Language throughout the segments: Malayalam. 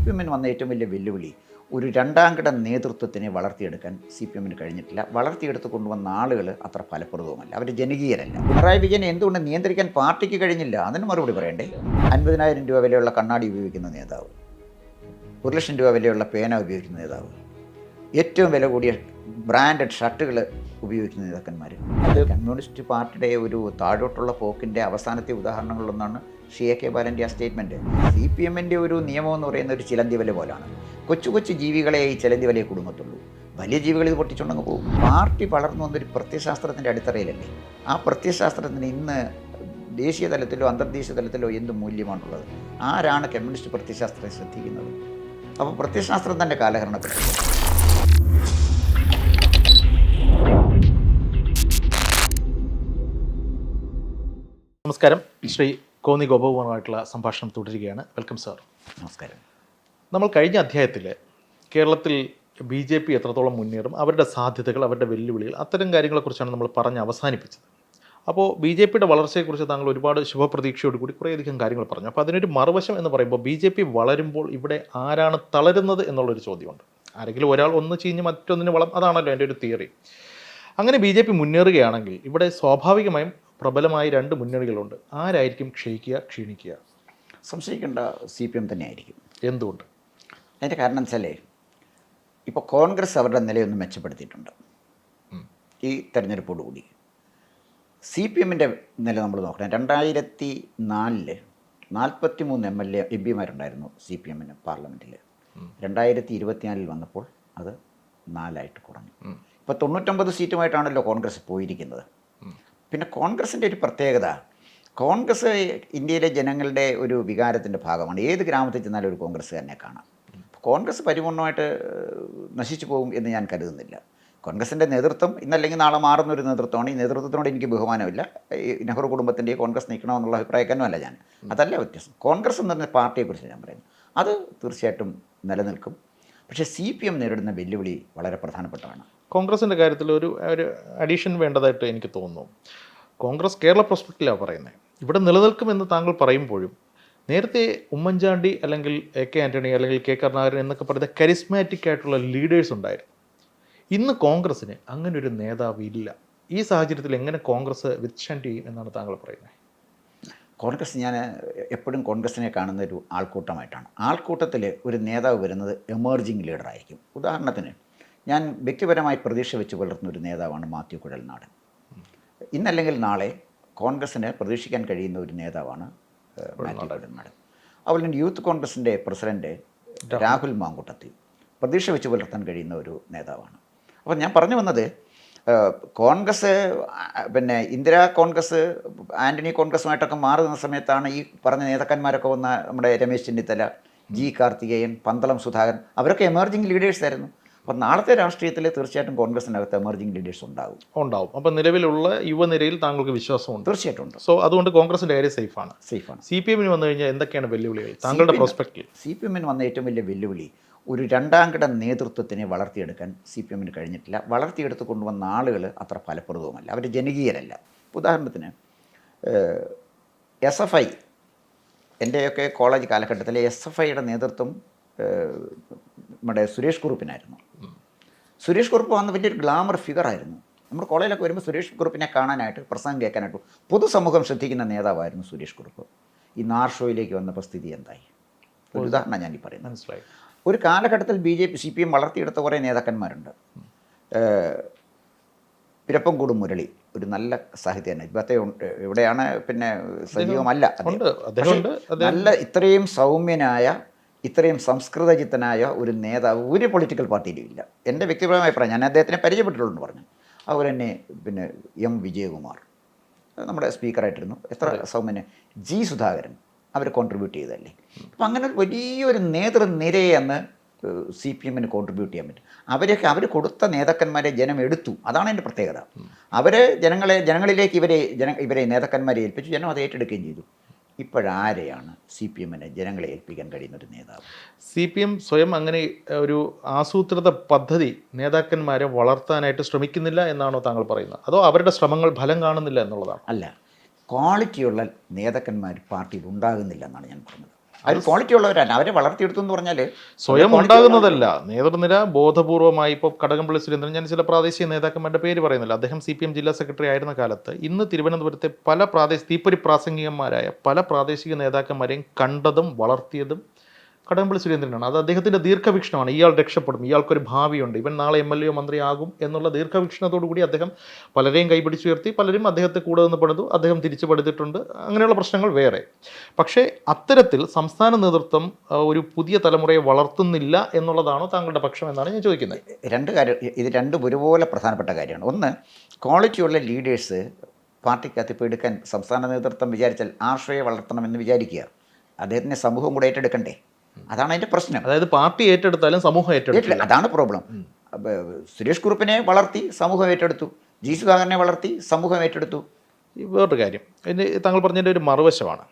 എമ്മിന് വന്ന ഏറ്റവും വലിയ വെല്ലുവിളി ഒരു രണ്ടാംകിട നേതൃത്വത്തിനെ വളർത്തിയെടുക്കാൻ CPM-ന് കഴിഞ്ഞിട്ടില്ല. വളർത്തിയെടുത്ത് കൊണ്ടുവന്ന ആളുകൾ അത്ര ഫലപ്രദവുമല്ല, അവർ ജനകീയരല്ല. പിണറായി വിജയനെ എന്തുകൊണ്ട് നിയന്ത്രിക്കാൻ പാർട്ടിക്ക് കഴിഞ്ഞില്ല? അതിന് മറുപടി പറയണ്ടേ? 50,000 രൂപ വിലയുള്ള കണ്ണാടി ഉപയോഗിക്കുന്ന നേതാവ്, 1,00,000 രൂപ വിലയുള്ള പേന ഉപയോഗിക്കുന്ന നേതാവ്, ഏറ്റവും വില കൂടിയ ബ്രാൻഡഡ് ഷർട്ടുകൾ ഉപയോഗിക്കുന്ന നേതാക്കന്മാർ. അത് കമ്മ്യൂണിസ്റ്റ് പാർട്ടിയുടെ ഒരു താഴോട്ടുള്ള പോക്കിൻ്റെ അവസാനത്തെ ഉദാഹരണങ്ങളിലൊന്നാണ് AK ബാലൻ്റെ ആ സ്റ്റേറ്റ്മെൻറ്റ്. CPM-ൻ്റെ ഒരു നിയമം എന്ന് പറയുന്ന ഒരു ചിലന്തി വല പോലാണ്. കൊച്ചു കൊച്ചു ജീവികളെ ഈ ചിലന്തി വലയെ കുടുങ്ങത്തുള്ളൂ, വലിയ ജീവികൾ ഇത് പൊട്ടിച്ചുകൊണ്ടങ്ങ് പോകും. പാർട്ടി വളർന്നു വന്നൊരു പ്രത്യയശാസ്ത്രത്തിൻ്റെ അടിത്തറയിലല്ലേ. ആ പ്രത്യയശാസ്ത്രത്തിന് ഇന്ന് ദേശീയ തലത്തിലോ അന്തർദേശീയ തലത്തിലോ എന്ത് മൂല്യമാണുള്ളത്? ആരാണ് കമ്മ്യൂണിസ്റ്റ് പ്രത്യയശാസ്ത്രത്തെ ശ്രദ്ധിക്കുന്നത്? അപ്പോൾ പ്രത്യയശാസ്ത്രം തന്നെ കാലഹരണപ്പെട്ടു. നമസ്കാരം. ശ്രീ കോന്നി ഗോപകുമാറുമായിട്ടുള്ള സംഭാഷണം തുടരുകയാണ്. Welcome sir. നമസ്കാരം. നമ്മൾ കഴിഞ്ഞ അധ്യായത്തിൽ കേരളത്തിൽ BJP എത്രത്തോളം മുന്നേറും, അവരുടെ സാധ്യതകൾ, അവരുടെ വെല്ലുവിളികൾ, അത്തരം കാര്യങ്ങളെക്കുറിച്ചാണ് നമ്മൾ പറഞ്ഞ് അവസാനിപ്പിച്ചത്. അപ്പോൾ BJPയുടെ വളർച്ചയെക്കുറിച്ച് താങ്കൾ ഒരുപാട് ശുഭപ്രതീക്ഷയോടുകൂടി കുറേയധികം കാര്യങ്ങൾ പറഞ്ഞു. അപ്പോൾ അതിനൊരു മറുവശം എന്ന് പറയുമ്പോൾ BJP വളരുമ്പോൾ ഇവിടെ ആരാണ് തളരുന്നത് എന്നുള്ളൊരു ചോദ്യമുണ്ട്. ആരെങ്കിലും ഒരാൾ ഒന്ന് ചീഞ്ഞ് മറ്റൊന്നിന് വളം, അതാണല്ലോ എൻ്റെ ഒരു തിയറി. അങ്ങനെ BJP മുന്നേറുകയാണെങ്കിൽ ഇവിടെ സ്വാഭാവികമായും പ്രബലമായ രണ്ട് മുന്നണികളുണ്ട്. ആരായിരിക്കും ക്ഷയിക്കുക, ക്ഷീണിക്കുക? സംശയിക്കേണ്ട CPM തന്നെയായിരിക്കും. എന്തുകൊണ്ട്? അതിൻ്റെ കാരണം വെച്ചാലേ, ഇപ്പോൾ കോൺഗ്രസ് അവരുടെ നിലയൊന്ന് മെച്ചപ്പെടുത്തിയിട്ടുണ്ട് ഈ തെരഞ്ഞെടുപ്പോടുകൂടി. CPM-ൻ്റെ നില നമ്മൾ നോക്കണം. 2004 43 MPമാരുണ്ടായിരുന്നു CPM-ന് പാർലമെൻറ്റിൽ. 2024 വന്നപ്പോൾ അത് 4 കുറഞ്ഞു. ഇപ്പോൾ 99 സീറ്റുമായിട്ടാണല്ലോ കോൺഗ്രസ് പോയിരിക്കുന്നത്. പിന്നെ കോൺഗ്രസിൻ്റെ ഒരു പ്രത്യേകത, കോൺഗ്രസ് ഇന്ത്യയിലെ ജനങ്ങളുടെ ഒരു വികാരത്തിൻ്റെ ഭാഗമാണ്. ഏത് ഗ്രാമത്തിൽ ചെന്നാലും ഒരു കോൺഗ്രസ്സുകാരനെ കാണാം. കോൺഗ്രസ് പരിപൂർണമായിട്ട് നശിച്ചു പോകും എന്ന് ഞാൻ കരുതുന്നില്ല. കോൺഗ്രസിൻ്റെ നേതൃത്വം ഇന്നല്ലെങ്കിൽ നാളെ മാറുന്നൊരു നേതൃത്വമാണ്. ഈ നേതൃത്വത്തിനോട് എനിക്ക് ബഹുമാനമില്ല. ഈ നെഹ്റു കുടുംബത്തിൻ്റെ കോൺഗ്രസ് നിൽക്കണമെന്നുള്ള അഭിപ്രായക്കാരനുമല്ല ഞാൻ. അതല്ല വ്യത്യാസം. കോൺഗ്രസ് എന്ന് പറഞ്ഞ പാർട്ടിയെക്കുറിച്ച് ഞാൻ പറയുന്നു. അത് തീർച്ചയായിട്ടും നിലനിൽക്കും. പക്ഷേ CPM നേരിടുന്ന വെല്ലുവിളി വളരെ പ്രധാനപ്പെട്ടതാണ്. കോൺഗ്രസിൻ്റെ കാര്യത്തിൽ ഒരു അഡീഷൻ വേണ്ടതായിട്ട് എനിക്ക് തോന്നുന്നു. കോൺഗ്രസ് കേരള പ്രോസ്പെക്റ്റിലാണ് പറയുന്നത്. ഇവിടെ നിലനിൽക്കുമെന്ന് താങ്കൾ പറയുമ്പോഴും നേരത്തെ ഉമ്മൻചാണ്ടി അല്ലെങ്കിൽ AK ആൻ്റണി അല്ലെങ്കിൽ K കരുണാകരൻ എന്നൊക്കെ പറയുന്ന കരിസ്മാറ്റിക് ആയിട്ടുള്ള ലീഡേഴ്സ് ഉണ്ടായിരുന്നു. ഇന്ന് കോൺഗ്രസ്സിന് അങ്ങനെ ഒരു നേതാവ് ഇല്ല. ഈ സാഹചര്യത്തിൽ എങ്ങനെ കോൺഗ്രസ് വിത്ത്സ്റ്റാൻഡ് ചെയ്യും എന്നാണ് താങ്കൾ പറയുന്നത്? കോൺഗ്രസ്, ഞാൻ എപ്പോഴും കോൺഗ്രസിനെ കാണുന്ന ഒരു ആൾക്കൂട്ടമായിട്ടാണ്. ആൾക്കൂട്ടത്തിൽ ഒരു നേതാവ് വരുന്നത് എമേർജിങ് ലീഡറായിരിക്കും. ഉദാഹരണത്തിന് ഞാൻ വ്യക്തിപരമായി പ്രതീക്ഷ വെച്ച് പുലർത്തുന്ന ഒരു നേതാവാണ് മാത്യു കുഴൽനാടൻ. ഇന്നല്ലെങ്കിൽ നാളെ കോൺഗ്രസ്സിന് പ്രതീക്ഷിക്കാൻ കഴിയുന്ന ഒരു നേതാവാണ് മാത്യു കുഴൽനാടൻ. അതുപോലെ തന്നെ യൂത്ത് കോൺഗ്രസിൻ്റെ പ്രസിഡന്റ് രാഹുൽ മാങ്കൂട്ടത്തിൽ പ്രതീക്ഷ വെച്ച് പുലർത്താൻ കഴിയുന്ന ഒരു നേതാവാണ്. അപ്പോൾ ഞാൻ പറഞ്ഞു വന്നത്, കോൺഗ്രസ് പിന്നെ ഇന്ദിരാ കോൺഗ്രസ് ആൻ്റണി കോൺഗ്രസുമായിട്ടൊക്കെ മാറി നിന്ന സമയത്താണ് ഈ പറഞ്ഞ നേതാക്കന്മാരൊക്കെ വന്ന നമ്മുടെ രമേശ് ചെന്നിത്തല, G കാർത്തികേയൻ, പന്തളം സുധാകരൻ, അവരൊക്കെ എമർജിങ് ലീഡേഴ്സ് ആയിരുന്നു. അപ്പോൾ നാളത്തെ രാഷ്ട്രീയത്തിൽ തീർച്ചയായിട്ടും കോൺഗ്രസിനകത്ത് എമർജിങ് ലീഡേഴ്സ് ഉണ്ടാവും. അപ്പോൾ നിലവിലുള്ള യുവനിരയിൽ താങ്കൾക്ക് വിശ്വാസമുണ്ട്? തീർച്ചയായിട്ടും ഉണ്ട്. സോ അതുകൊണ്ട് കോൺഗ്രസിൻ്റെ കാര്യം സേഫാണ്. CPM-ന് വന്നു കഴിഞ്ഞാൽ എന്തൊക്കെയാണ് വെല്ലുവിളികൾ താങ്കളുടെ പ്രോസ്പെക്റ്റിൽ? CPM-ന് വന്ന ഏറ്റവും വലിയ വെല്ലുവിളി ഒരു രണ്ടാംകിട നേതൃത്വത്തിനെ വളർത്തിയെടുക്കാൻ CPM-ന് കഴിഞ്ഞിട്ടില്ല. വളർത്തിയെടുത്ത് കൊണ്ടുവന്ന ആളുകൾ അത്ര ഫലപ്രദവുമല്ല, അവർ ജനകീയരല്ല. ഉദാഹരണത്തിന് SFI, എൻ്റെയൊക്കെ കോളേജ് കാലഘട്ടത്തിൽ SFIയുടെ നേതൃത്വം നമ്മുടെ സുരേഷ് കുറുപ്പിനായിരുന്നു. സുരേഷ് കുറുപ്പ് വന്ന വലിയൊരു ഗ്ലാമർ ഫിഗറായിരുന്നു. നമ്മുടെ കോളേജിലൊക്കെ വരുമ്പോൾ സുരേഷ് കുറുപ്പിനെ കാണാനായിട്ട്, പ്രസംഗം കേൾക്കാനായിട്ട് പൊതുസമൂഹം ശ്രദ്ധിക്കുന്ന നേതാവായിരുന്നു സുരേഷ് കുറുപ്പ്. ഈ നാർഷോയിലേക്ക് വന്നപ്പോൾ സ്ഥിതി എന്തായി? ഒരു ഉദാഹരണം ഞാൻ ഈ പറയുന്നത്. മനസ്സിലായി. ഒരു കാലഘട്ടത്തിൽ CPM വളർത്തിയെടുത്ത കുറേ നേതാക്കന്മാരുണ്ട്. പിരപ്പംകൂട് മുരളി ഒരു നല്ല സാഹിത്യകാരൻ. ഇപ്പോഴത്തെ ഇവിടെയാണ് പിന്നെ സജീവമല്ല. നല്ല ഇത്രയും സൗമ്യനായ, ഇത്രയും സംസ്കൃതചിത്തനായ ഒരു നേതാവ് ഒരു പൊളിറ്റിക്കൽ പാർട്ടിയിലും ഇല്ല. എൻ്റെ വ്യക്തിപരമായ അഭിപ്രായം, ഞാൻ അദ്ദേഹത്തിനെ പരിചയപ്പെട്ടിട്ടുള്ളൂ പറഞ്ഞു. അതുപോലെ തന്നെ പിന്നെ M വിജയകുമാർ നമ്മുടെ സ്പീക്കറായിട്ടിരുന്നു, എത്ര സൗമ്യന്. G സുധാകരൻ, അവർ കോൺട്രിബ്യൂട്ട് ചെയ്തതല്ലേ. അപ്പം അങ്ങനെ വലിയൊരു നേതൃനിരയെ അന്ന് CPM-ന് കോൺട്രിബ്യൂട്ട് ചെയ്യാൻ പറ്റും. അവർ കൊടുത്ത നേതാക്കന്മാരെ ജനം എടുത്തു. അതാണ് എൻ്റെ പ്രത്യേകത. അവർ ജനങ്ങളിലേക്ക് ഇവരെ നേതാക്കന്മാരെ ഏൽപ്പിച്ചു. ജനം അത് ഏറ്റെടുക്കുകയും ചെയ്തു. ഇപ്പോഴാരെയാണ് CPM-ന് ജനങ്ങളെ ഏൽപ്പിക്കാൻ കഴിയുന്ന ഒരു നേതാവ്? CPM സ്വയം അങ്ങനെ ഒരു ആസൂത്രിത പദ്ധതി നേതാക്കന്മാരെ വളർത്താനായിട്ട് ശ്രമിക്കുന്നില്ല എന്നാണോ താങ്കൾ പറയുന്നത്? അതോ അവരുടെ ശ്രമങ്ങൾ ഫലം കാണുന്നില്ല എന്നുള്ളതാണ്? അല്ല, ക്വാളിറ്റിയുള്ള നേതാക്കന്മാർ പാർട്ടിയിൽ ഉണ്ടാകുന്നില്ല എന്നാണ് ഞാൻ പറഞ്ഞത്. അവർ ക്വാളിറ്റി ഉള്ളവരാണ്. അവരെ വളർത്തിയെടുത്തു എന്ന് പറഞ്ഞാൽ സ്വയം ഉണ്ടാകുന്നതല്ല. നേതൃനിര ബോധപൂർവമായി ഇപ്പോൾ കടകംപള്ളി സുരേന്ദ്രൻ, ഞാൻ ചില പ്രാദേശിക നേതാക്കന്മാരുടെ പേര് പറയുന്നില്ല, അദ്ദേഹം CPM ജില്ലാ സെക്രട്ടറി ആയിരുന്ന കാലത്ത് ഇന്ന് തിരുവനന്തപുരത്തെ പല തീപ്പൊരി പ്രാസംഗികന്മാരായ പല പ്രാദേശിക നേതാക്കന്മാരെയും കണ്ടതും വളർത്തിയതും കടകംപള്ളി സുരേന്ദ്രനാണ്. അത് അദ്ദേഹത്തിൻ്റെ ദീർഘവീക്ഷണമാണ്. ഇയാൾ രക്ഷപ്പെടും, ഇയാൾക്കൊരു ഭാവിയുണ്ട്, ഇവൻ നാളെ MLA മന്ത്രിയാകും എന്നുള്ള ദീർഘവീക്ഷണത്തോടു കൂടി അദ്ദേഹം പലരെയും കൈപിടിച്ചുയർത്തി, പലരും അദ്ദേഹത്തെ കൂടെ നിന്ന് പണിതു, അദ്ദേഹം തിരിച്ചു പണിതിട്ടുണ്ട്. അങ്ങനെയുള്ള പ്രശ്നങ്ങൾ വേറെ. പക്ഷേ അത്തരത്തിൽ സംസ്ഥാന നേതൃത്വം ഒരു പുതിയ തലമുറയെ വളർത്തുന്നില്ല എന്നുള്ളതാണോ താങ്കളുടെ പക്ഷം എന്നാണ് ഞാൻ ചോദിക്കുന്നത്. രണ്ട് കാര്യം, ഇത് രണ്ടും ഒരുപോലെ പ്രധാനപ്പെട്ട കാര്യമാണ്. ഒന്ന്, ക്വാളിറ്റിയുള്ള ലീഡേഴ്സ് പാർട്ടിക്കകത്ത് ഇപ്പോൾ എടുക്കാൻ സംസ്ഥാന നേതൃത്വം വിചാരിച്ചാൽ ആശ്രയെ വളർത്തണമെന്ന് വിചാരിക്കുക. അദ്ദേഹത്തിനെ സമൂഹം കൂടെ ഏറ്റെടുക്കണ്ടേ? അതാണ് അതിൻ്റെ പ്രശ്നം. അതായത് പാർട്ടി ഏറ്റെടുത്താലും സമൂഹം ഏറ്റെടുക്കില്ല. അതാണ് പ്രോബ്ലം. സുരേഷ് കുറുപ്പിനെ വളർത്തി സമൂഹം ഏറ്റെടുത്തു, ജി സുധാകരനെ വളർത്തി സമൂഹം ഏറ്റെടുത്തു. വേറൊരു കാര്യം, എൻ്റെ താങ്കൾ പറഞ്ഞതിൻ്റെ ഒരു മറുവശമാണ്.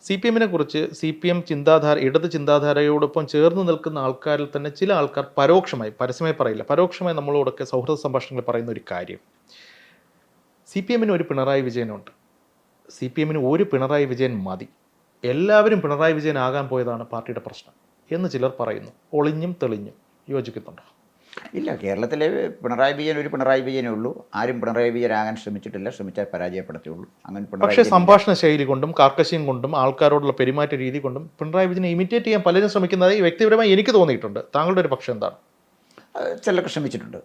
CPM-നെ കുറിച്ച് CPM ചിന്താധാര, ഇടത് ചിന്താധാരയോടൊപ്പം ചേർന്ന് നിൽക്കുന്ന ആൾക്കാരിൽ തന്നെ ചില ആൾക്കാർ പരോക്ഷമായി, പരസ്യമായി പറയില്ല, പരോക്ഷമായി നമ്മളോടൊക്കെ സൗഹൃദ സംഭാഷണങ്ങളിൽ പറയുന്ന ഒരു കാര്യം, CPM-ന് ഒരു പിണറായി വിജയനുണ്ട്, CPM-ന് ഒരു പിണറായി വിജയൻ മതി, എല്ലാവരും പിണറായി വിജയൻ ആകാൻ പോയതാണ് പാർട്ടിയുടെ പ്രശ്നം എന്ന് ചിലർ പറയുന്നു. ഒളിഞ്ഞും തെളിഞ്ഞും യോജിക്കുന്നുണ്ടോ? ഇല്ല, കേരളത്തിലെ പിണറായി വിജയൻ ഒരു പിണറായി വിജയനേ ഉള്ളൂ. ആരും പിണറായി വിജയനാകാൻ ശ്രമിച്ചിട്ടില്ല, ശ്രമിച്ചാൽ പരാജയപ്പെടുത്തുള്ളൂ. അങ്ങനെ പക്ഷേ സംഭാഷണ ശൈലി കൊണ്ടും കാർക്കശ്യം കൊണ്ടും ആൾക്കാരോടുള്ള പെരുമാറ്റ രീതി കൊണ്ടും പിണറായി വിജയനെ ഇമിറ്റേറ്റ് ചെയ്യാൻ പലരും ശ്രമിക്കുന്നതായി വ്യക്തിപരമായി എനിക്ക് തോന്നിയിട്ടുണ്ട്. താങ്കളുടെ ഒരു പക്ഷം എന്താണ്? ചിലർക്ക് ശ്രമിക്കുന്നുണ്ട്.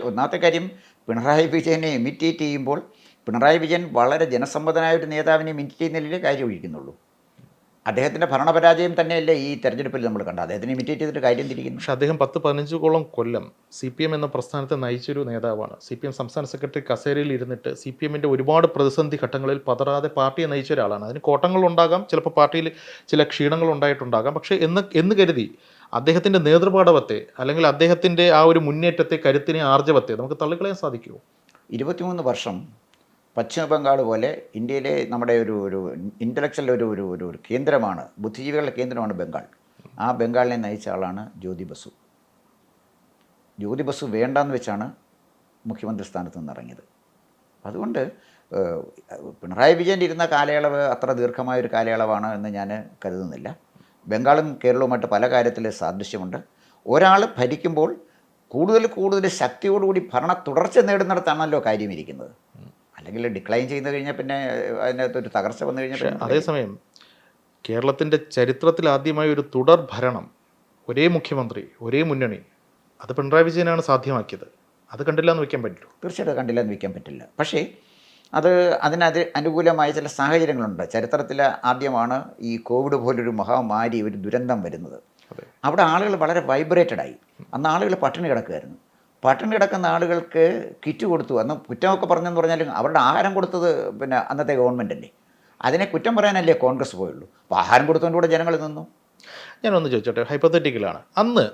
ഒന്നാമത്തെ കാര്യം, പിണറായി വിജയനെ ഇമിറ്റേറ്റ് ചെയ്യുമ്പോൾ പിണറായി വിജയൻ വളരെ ജനസമ്മതനായ ഒരു നേതാവിനെ ഇമിറ്റേറ്റ് ചെയ്യുന്നതിലേ കാര്യം ഒഴിക്കുന്നുള്ളൂ. അദ്ദേഹത്തിൻ്റെ ഭരണപരാജയം തന്നെയല്ലേ ഈ തെരഞ്ഞെടുപ്പിൽ നമ്മൾ കണ്ടത്. അദ്ദേഹത്തിനെ ഇമിറ്റേറ്റ് ചെയ്തിട്ട് കാര്യം തിരിക്കുന്നു. പക്ഷേ അദ്ദേഹം 10-15 കൊല്ലം CPM എന്ന പ്രസ്ഥാനത്തെ നയിച്ചൊരു നേതാവാണ്. CPM സംസ്ഥാന സെക്രട്ടറി കസേരയിൽ ഇരുന്നിട്ട് CPM-ൻ്റെ ഒരുപാട് പ്രതിസന്ധി ഘട്ടങ്ങളിൽ പതറാതെ പാർട്ടിയെ നയിച്ച ഒരാളാണ്. അതിന് കോട്ടങ്ങളുണ്ടാകാം, ചിലപ്പോൾ പാർട്ടിയിൽ ചില ക്ഷീണങ്ങൾ ഉണ്ടായിട്ടുണ്ടാകാം. പക്ഷേ എന്ന് കരുതി അദ്ദേഹത്തിൻ്റെ നേതൃപാടവത്തെ അല്ലെങ്കിൽ അദ്ദേഹത്തിൻ്റെ ആ ഒരു മുന്നേറ്റത്തെ, കരുത്തിനെ, ആർജവത്തെ നമുക്ക് തള്ളിക്കളയാൻ സാധിക്കുമോ? 23 വർഷം പശ്ചിമ ബംഗാൾ പോലെ ഇന്ത്യയിലെ നമ്മുടെ ഒരു ഇൻ്റലക്ച്വൽ ഒരു കേന്ദ്രമാണ്, ബുദ്ധിജീവികളുടെ കേന്ദ്രമാണ് ബംഗാൾ. ആ ബംഗാളിനെ നയിച്ച ആളാണ് ജ്യോതി ബസു. ജ്യോതി ബസു വേണ്ടാന്ന് വെച്ചാണ് മുഖ്യമന്ത്രി സ്ഥാനത്ത് നിന്ന് ഇറങ്ങിയത്. അതുകൊണ്ട് പിണറായി വിജയൻ ഇരുന്ന കാലയളവ് അത്ര ദീർഘമായൊരു കാലയളവാണ് എന്ന് ഞാൻ കരുതുന്നില്ല. ബംഗാളും കേരളവുമായിട്ട് പല കാര്യത്തിൽ സാദൃശ്യമുണ്ട്. ഒരാൾ ഭരിക്കുമ്പോൾ കൂടുതൽ ശക്തിയോടുകൂടി ഭരണ തുടർച്ച നേടുന്നിടത്താണല്ലോ കാര്യമിരിക്കുന്നത്. അല്ലെങ്കിൽ ഡിക്ലൈൻ ചെയ്ത് കഴിഞ്ഞാൽ പിന്നെ അതിനകത്തൊരു തകർച്ച വന്നു കഴിഞ്ഞാൽ. അതേസമയം കേരളത്തിൻ്റെ ചരിത്രത്തിൽ ആദ്യമായി ഒരു തുടർ ഭരണം, ഒരേ മുഖ്യമന്ത്രി, ഒരേ മുന്നണി, അത് പിണറായി വിജയനാണ് സാധ്യമാക്കിയത്. അത് കണ്ടില്ല എന്ന് വയ്ക്കാൻ പറ്റുമോ? തീർച്ചയായിട്ടും കണ്ടില്ല എന്ന് വയ്ക്കാൻ പറ്റില്ല. പക്ഷേ അനുകൂലമായ ചില സാഹചര്യങ്ങളുണ്ട്. ചരിത്രത്തിൽ ആദ്യമാണ് ഈ കോവിഡ് പോലൊരു മഹാമാരി, ഒരു ദുരന്തം വരുന്നത്. അവിടെ ആളുകൾ വളരെ വൈബ്രേറ്റഡായി. അന്ന് ആളുകൾ പട്ടിണി കിടക്കുമായിരുന്നു. പട്ടിണി കിടക്കുന്ന ആളുകൾക്ക് കിറ്റ് കൊടുത്തു. അന്ന് കുറ്റമൊക്കെ പറഞ്ഞെന്ന് പറഞ്ഞാലും അവരുടെ ആഹാരം കൊടുത്തത് പിന്നെ അന്നത്തെ ഗവൺമെൻറ് അല്ലേ. അതിനെ കുറ്റം പറയാനല്ലേ കോൺഗ്രസ് പോയുള്ളൂ. അപ്പോൾ ആഹാരം കൊടുത്തതിൻ്റെ കൂടെ ജനങ്ങൾ നിന്നു. ഞാനൊന്ന് ചോദിച്ചോട്ടെ, ഹൈപ്പോത്തറ്റിക്കലാണ്. അന്ന്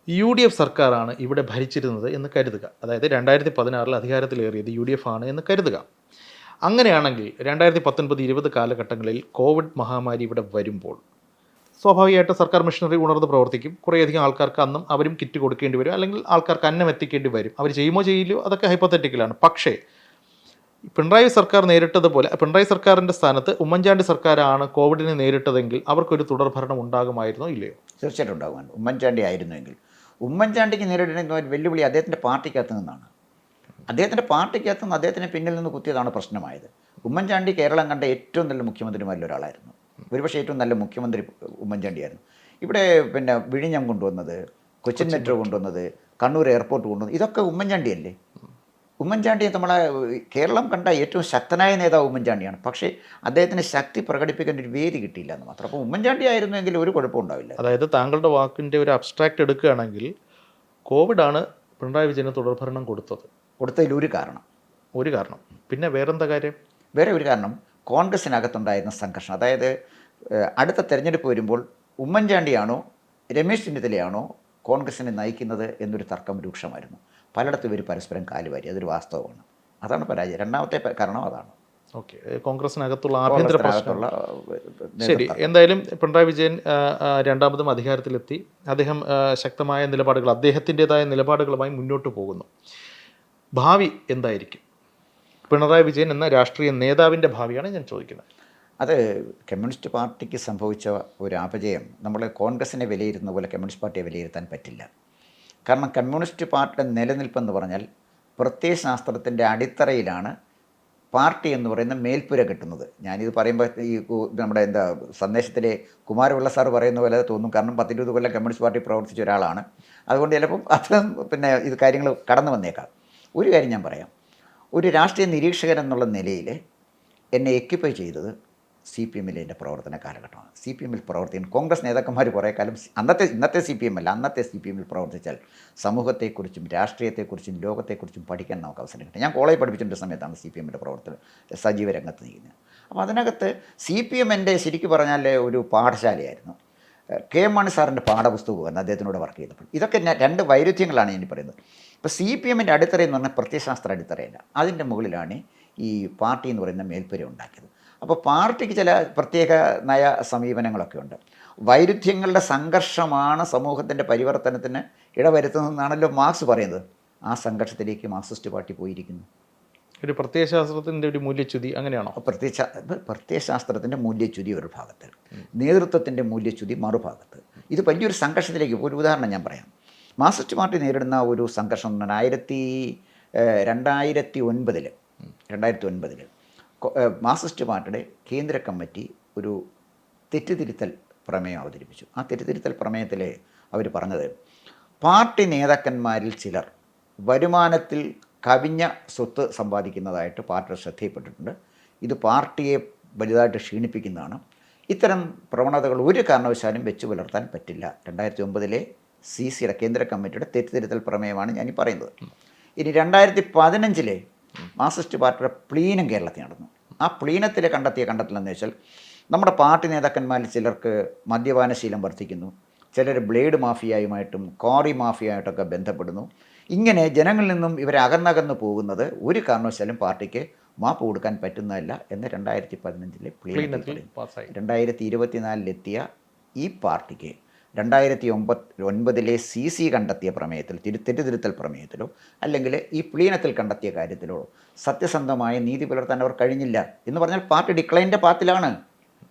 UDF സർക്കാരാണ് ഇവിടെ ഭരിച്ചിരുന്നത് എന്ന് കരുതുക. അതായത് 2016 അധികാരത്തിലേറിയത് UDF ആണ് എന്ന് കരുതുക. അങ്ങനെയാണെങ്കിൽ 2019-20 കാലഘട്ടങ്ങളിൽ കോവിഡ് മഹാമാരി ഇവിടെ വരുമ്പോൾ സ്വാഭാവികമായിട്ട് സർക്കാർ മെഷീനറി ഉണർന്ന് പ്രവർത്തിക്കും. കുറേയധികം ആൾക്കാർക്ക് അന്നും അവരും കിറ്റ് കൊടുക്കേണ്ടി വരും, അല്ലെങ്കിൽ ആൾക്കാർക്ക് അന്നം എത്തിക്കേണ്ടി വരും. അവർ ചെയ്യുമോ ചെയ്യില്ലയോ അതൊക്കെ ഹൈപ്പോത്തറ്റിക്കലാണ്. പക്ഷേ പിണറായി സർക്കാർ നേരിട്ടതുപോലെ പിണറായി സർക്കാരിൻ്റെ സ്ഥാനത്ത് ഉമ്മൻചാണ്ടി സർക്കാരാണ് കോവിഡിനെ നേരിട്ടതെങ്കിൽ അവർക്കൊരു തുടർഭരണം ഉണ്ടാകുമായിരുന്നോ ഇല്ലയോ? തീർച്ചയായിട്ടും ഉണ്ടാകുമായിരുന്നു. ഉമ്മൻചാണ്ടി ആയിരുന്നുവെങ്കിൽ. ഉമ്മൻചാണ്ടിക്ക് നേരിടുന്ന വെല്ലുവിളി അദ്ദേഹത്തിൻ്റെ പാർട്ടിക്കകത്ത് നിന്നാണ്. അദ്ദേഹത്തിൻ്റെ പാർട്ടിക്കകത്ത് നിന്ന് അദ്ദേഹത്തിന് പിന്നിൽ നിന്ന് കുത്തിയതാണ് പ്രശ്നമായത്. ഉമ്മൻചാണ്ടി കേരളം കണ്ട ഏറ്റവും നല്ല മുഖ്യമന്ത്രിമാരിൽ ഒരാളായിരുന്നു. ഒരുപക്ഷെ ഏറ്റവും നല്ല മുഖ്യമന്ത്രി ഉമ്മൻചാണ്ടിയായിരുന്നു. ഇവിടെ പിന്നെ വിഴിഞ്ഞം കൊണ്ടുവന്നത്, കൊച്ചിൻ മെട്രോ കൊണ്ടുവന്നത്, കണ്ണൂർ എയർപോർട്ട് കൊണ്ടുവന്നത്, ഇതൊക്കെ ഉമ്മൻചാണ്ടിയല്ലേ. ഉമ്മൻചാണ്ടിയെ നമ്മളെ കേരളം കണ്ട ഏറ്റവും ശക്തനായ നേതാവ് ഉമ്മൻചാണ്ടിയാണ്. പക്ഷേ അദ്ദേഹത്തിന് ശക്തി പ്രകടിപ്പിക്കാൻ ഒരു വേദി കിട്ടിയില്ല എന്ന് മാത്രം. അപ്പോൾ ഉമ്മൻചാണ്ടി ആയിരുന്നെങ്കിൽ ഒരു കുഴപ്പം ഉണ്ടാവില്ല. അതായത് താങ്കളുടെ വാക്കിൻ്റെ ഒരു അബ്സ്ട്രാക്റ്റ് എടുക്കുകയാണെങ്കിൽ കോവിഡാണ് പിണറായി വിജയന് തുടർഭരണം കൊടുത്തതിൽ ഒരു കാരണം. പിന്നെ വേറെന്താ കാര്യം? വേറെ ഒരു കാരണം കോൺഗ്രസിനകത്തുണ്ടായിരുന്ന സംഘർഷം. അതായത് അടുത്ത തെരഞ്ഞെടുപ്പ് വരുമ്പോൾ ഉമ്മൻചാണ്ടിയാണോ രമേശ് ചെന്നിത്തലയാണോ കോൺഗ്രസിനെ നയിക്കുന്നത് എന്നൊരു തർക്കം രൂക്ഷമായിരുന്നു. പലയിടത്തും ഇവർ പരസ്പരം കാലുവാരി. അതൊരു വാസ്തവമാണ്. അതാണ് പരാജയം. രണ്ടാമത്തെ കാരണം അതാണ്. ഓക്കെ, കോൺഗ്രസിനകത്തുള്ള ആഭ്യന്തര പ്രശ്നമുള്ള. ശരി, എന്തായാലും പിണറായി വിജയൻ രണ്ടാമതും അധികാരത്തിലെത്തി. അദ്ദേഹം ശക്തമായ നിലപാടുകൾ, അദ്ദേഹത്തിൻ്റെതായ നിലപാടുകളുമായി മുന്നോട്ട് പോകുന്നു. ഭാവി എന്തായിരിക്കും? പിണറായി വിജയൻ എന്ന രാഷ്ട്രീയ നേതാവിൻ്റെ ഭാവിയാണ് ഞാൻ ചോദിക്കുന്നത്. അത് കമ്മ്യൂണിസ്റ്റ് പാർട്ടിക്ക് സംഭവിച്ച ഒരു അപജയം നമ്മൾ കോൺഗ്രസിനെ വിലയിരുത്തുന്ന പോലെ കമ്മ്യൂണിസ്റ്റ് പാർട്ടിയെ വിലയിരുത്താൻ പറ്റില്ല. കാരണം കമ്മ്യൂണിസ്റ്റ് പാർട്ടിയുടെ നിലനിൽപ്പെന്ന് പറഞ്ഞാൽ പ്രത്യയശാസ്ത്രത്തിൻ്റെ അടിത്തറയിലാണ് പാർട്ടി എന്ന് പറയുന്ന മേൽപ്പുര കിട്ടുന്നത്. ഞാനിത് പറയുമ്പോൾ ഈ നമ്മുടെ സന്ദേശത്തിലെ കുമാരപിള്ള സാർ പറയുന്ന പോലെ തോന്നും. കാരണം 10-20 കൊല്ലം കമ്മ്യൂണിസ്റ്റ് പാർട്ടി പ്രവർത്തിച്ച ഒരാളാണ്. അതുകൊണ്ട് ചിലപ്പം അത്രയും ഇത് കാര്യങ്ങൾ കടന്നു വന്നേക്കാം. ഒരു കാര്യം ഞാൻ പറയാം. ഒരു രാഷ്ട്രീയ നിരീക്ഷകൻ എന്നുള്ള നിലയിൽ എന്നെ എക്യുപ്പൈ ചെയ്തത് CPM-ലെ എൻ്റെ പ്രവർത്തന കാലഘട്ടമാണ്. CPM-ൽ പ്രവർത്തിക്കാൻ കോൺഗ്രസ് നേതാക്കന്മാർ കുറേ കാലം ഇന്നത്തെ CPM അല്ല, അന്നത്തെ CPM-ൽ പ്രവർത്തിച്ചാൽ സമൂഹത്തെക്കുറിച്ചും രാഷ്ട്രീയത്തെക്കുറിച്ചും ലോകത്തെക്കുറിച്ചും പഠിക്കാൻ നമുക്ക് അവസരം കിട്ടും. ഞാൻ കോളേജ് പഠിപ്പിച്ചിട്ടുള്ള സമയത്താണ് CPM-ൻ്റെ പ്രവർത്തനം സജീവ രംഗത്ത് നീങ്ങുന്നത്. അപ്പോൾ അതിനകത്ത് CPM എൻ്റെ ശരിക്കും പറഞ്ഞാൽ ഒരു പാഠശാലയായിരുന്നു. KM മാണി സാറിൻ്റെ പാഠപുസ്തകമായിരുന്നു അദ്ദേഹത്തിനോട് വർക്ക് ചെയ്തപ്പോൾ. ഇതൊക്കെ രണ്ട് വൈരുദ്ധ്യങ്ങളാണ് ഞാൻ പറയുന്നത്. ഇപ്പോൾ CPM-ൻ്റെ അടിത്തറയെന്ന് പറഞ്ഞാൽ പ്രത്യയശാസ്ത്ര അടിത്തറയല്ല, അതിൻ്റെ മുകളിലാണ് ഈ പാർട്ടി എന്ന് പറയുന്ന മേൽപ്പുര ഉണ്ടാക്കിയത്. അപ്പോൾ പാർട്ടിക്ക് ചില പ്രത്യേക നയ സമീപനങ്ങളൊക്കെ ഉണ്ട്. വൈരുദ്ധ്യങ്ങളുടെ സംഘർഷമാണ് സമൂഹത്തിൻ്റെ പരിവർത്തനത്തിന് ഇടവരുത്തുന്നതെന്നാണല്ലോ മാർക്സ് പറയുന്നത്. ആ സംഘർഷത്തിലേക്ക് മാർക്സിസ്റ്റ് പാർട്ടി പോയിരിക്കുന്നു. ഒരു പ്രത്യയശാസ്ത്രത്തിൻ്റെ ഒരു മൂല്യച്യുതി അങ്ങനെയാണോ? പ്രത്യയശാസ്ത്രത്തിൻ്റെ മൂല്യച്യുതി ഒരു ഭാഗത്ത്, നേതൃത്വത്തിൻ്റെ മൂല്യച്യുതി മറുഭാഗത്ത്. ഇത് വലിയൊരു സംഘർഷത്തിലേക്ക്. ഒരു ഉദാഹരണം ഞാൻ പറയാം. മാർക്സിസ്റ്റ് പാർട്ടി നേരിടുന്ന ഒരു സംഘർഷം എന്ന് പറഞ്ഞാൽ 2009 മാർക്സിസ്റ്റ് പാർട്ടിയുടെ കേന്ദ്ര കമ്മിറ്റി ഒരു തെറ്റുതിരുത്തൽ പ്രമേയം അവതരിപ്പിച്ചു. ആ തെറ്റുതിരുത്തൽ പ്രമേയത്തിൽ അവർ പറഞ്ഞത് പാർട്ടി നേതാക്കന്മാരിൽ ചിലർ വരുമാനത്തിൽ കവിഞ്ഞ സ്വത്ത് സമ്പാദിക്കുന്നതായിട്ട് പാർട്ടിയുടെ ശ്രദ്ധയിൽപ്പെട്ടിട്ടുണ്ട്. ഇത് പാർട്ടിയെ വലുതായിട്ട് ക്ഷീണിപ്പിക്കുന്നതാണ്. ഇത്തരം പ്രവണതകൾ ഒരു കാരണവശാലും വെച്ച് പുലർത്താൻ പറ്റില്ല. 2009 CCയുടെ കേന്ദ്ര കമ്മിറ്റിയുടെ തെറ്റുതിരുത്തൽ പ്രമേയമാണ് ഞാനീ പറയുന്നത്. ഇനി 2015 മാർക്സിസ്റ്റ് പാർട്ടിയുടെ പ്ലീനം കേരളത്തിൽ നടന്നു. ആ പ്ലീനത്തിൽ കണ്ടെത്തലെന്ന് വെച്ചാൽ നമ്മുടെ പാർട്ടി നേതാക്കന്മാരിൽ ചിലർക്ക് മദ്യപാനശീലം വർദ്ധിക്കുന്നു, ചിലർ ബ്ലേഡ് മാഫിയയുമായിട്ടും കോറി മാഫിയയായിട്ടൊക്കെ ബന്ധപ്പെടുന്നു. ഇങ്ങനെ ജനങ്ങളിൽ നിന്നും ഇവരെ അകന്നകന്ന് പോകുന്നത് ഒരു കാരണവശാലും പാർട്ടിക്ക് മാപ്പ് കൊടുക്കാൻ പറ്റുന്നതല്ല എന്ന് 2015 പ്ലീനത്തിൽ 2024 ഈ പാർട്ടിക്ക് 2009 CC കണ്ടെത്തിയ പ്രമേയത്തിൽ തെറ്റുതിരുത്തൽ പ്രമേയത്തിലോ അല്ലെങ്കിൽ ഈ പ്ലീനത്തിൽ കണ്ടെത്തിയ കാര്യത്തിലോ സത്യസന്ധമായ നീതി പുലർത്താൻ അവർ കഴിഞ്ഞില്ല എന്ന് പറഞ്ഞാൽ പാർട്ടി ഡിക്ലൈൻ്റെ പാത്തിലാണ്,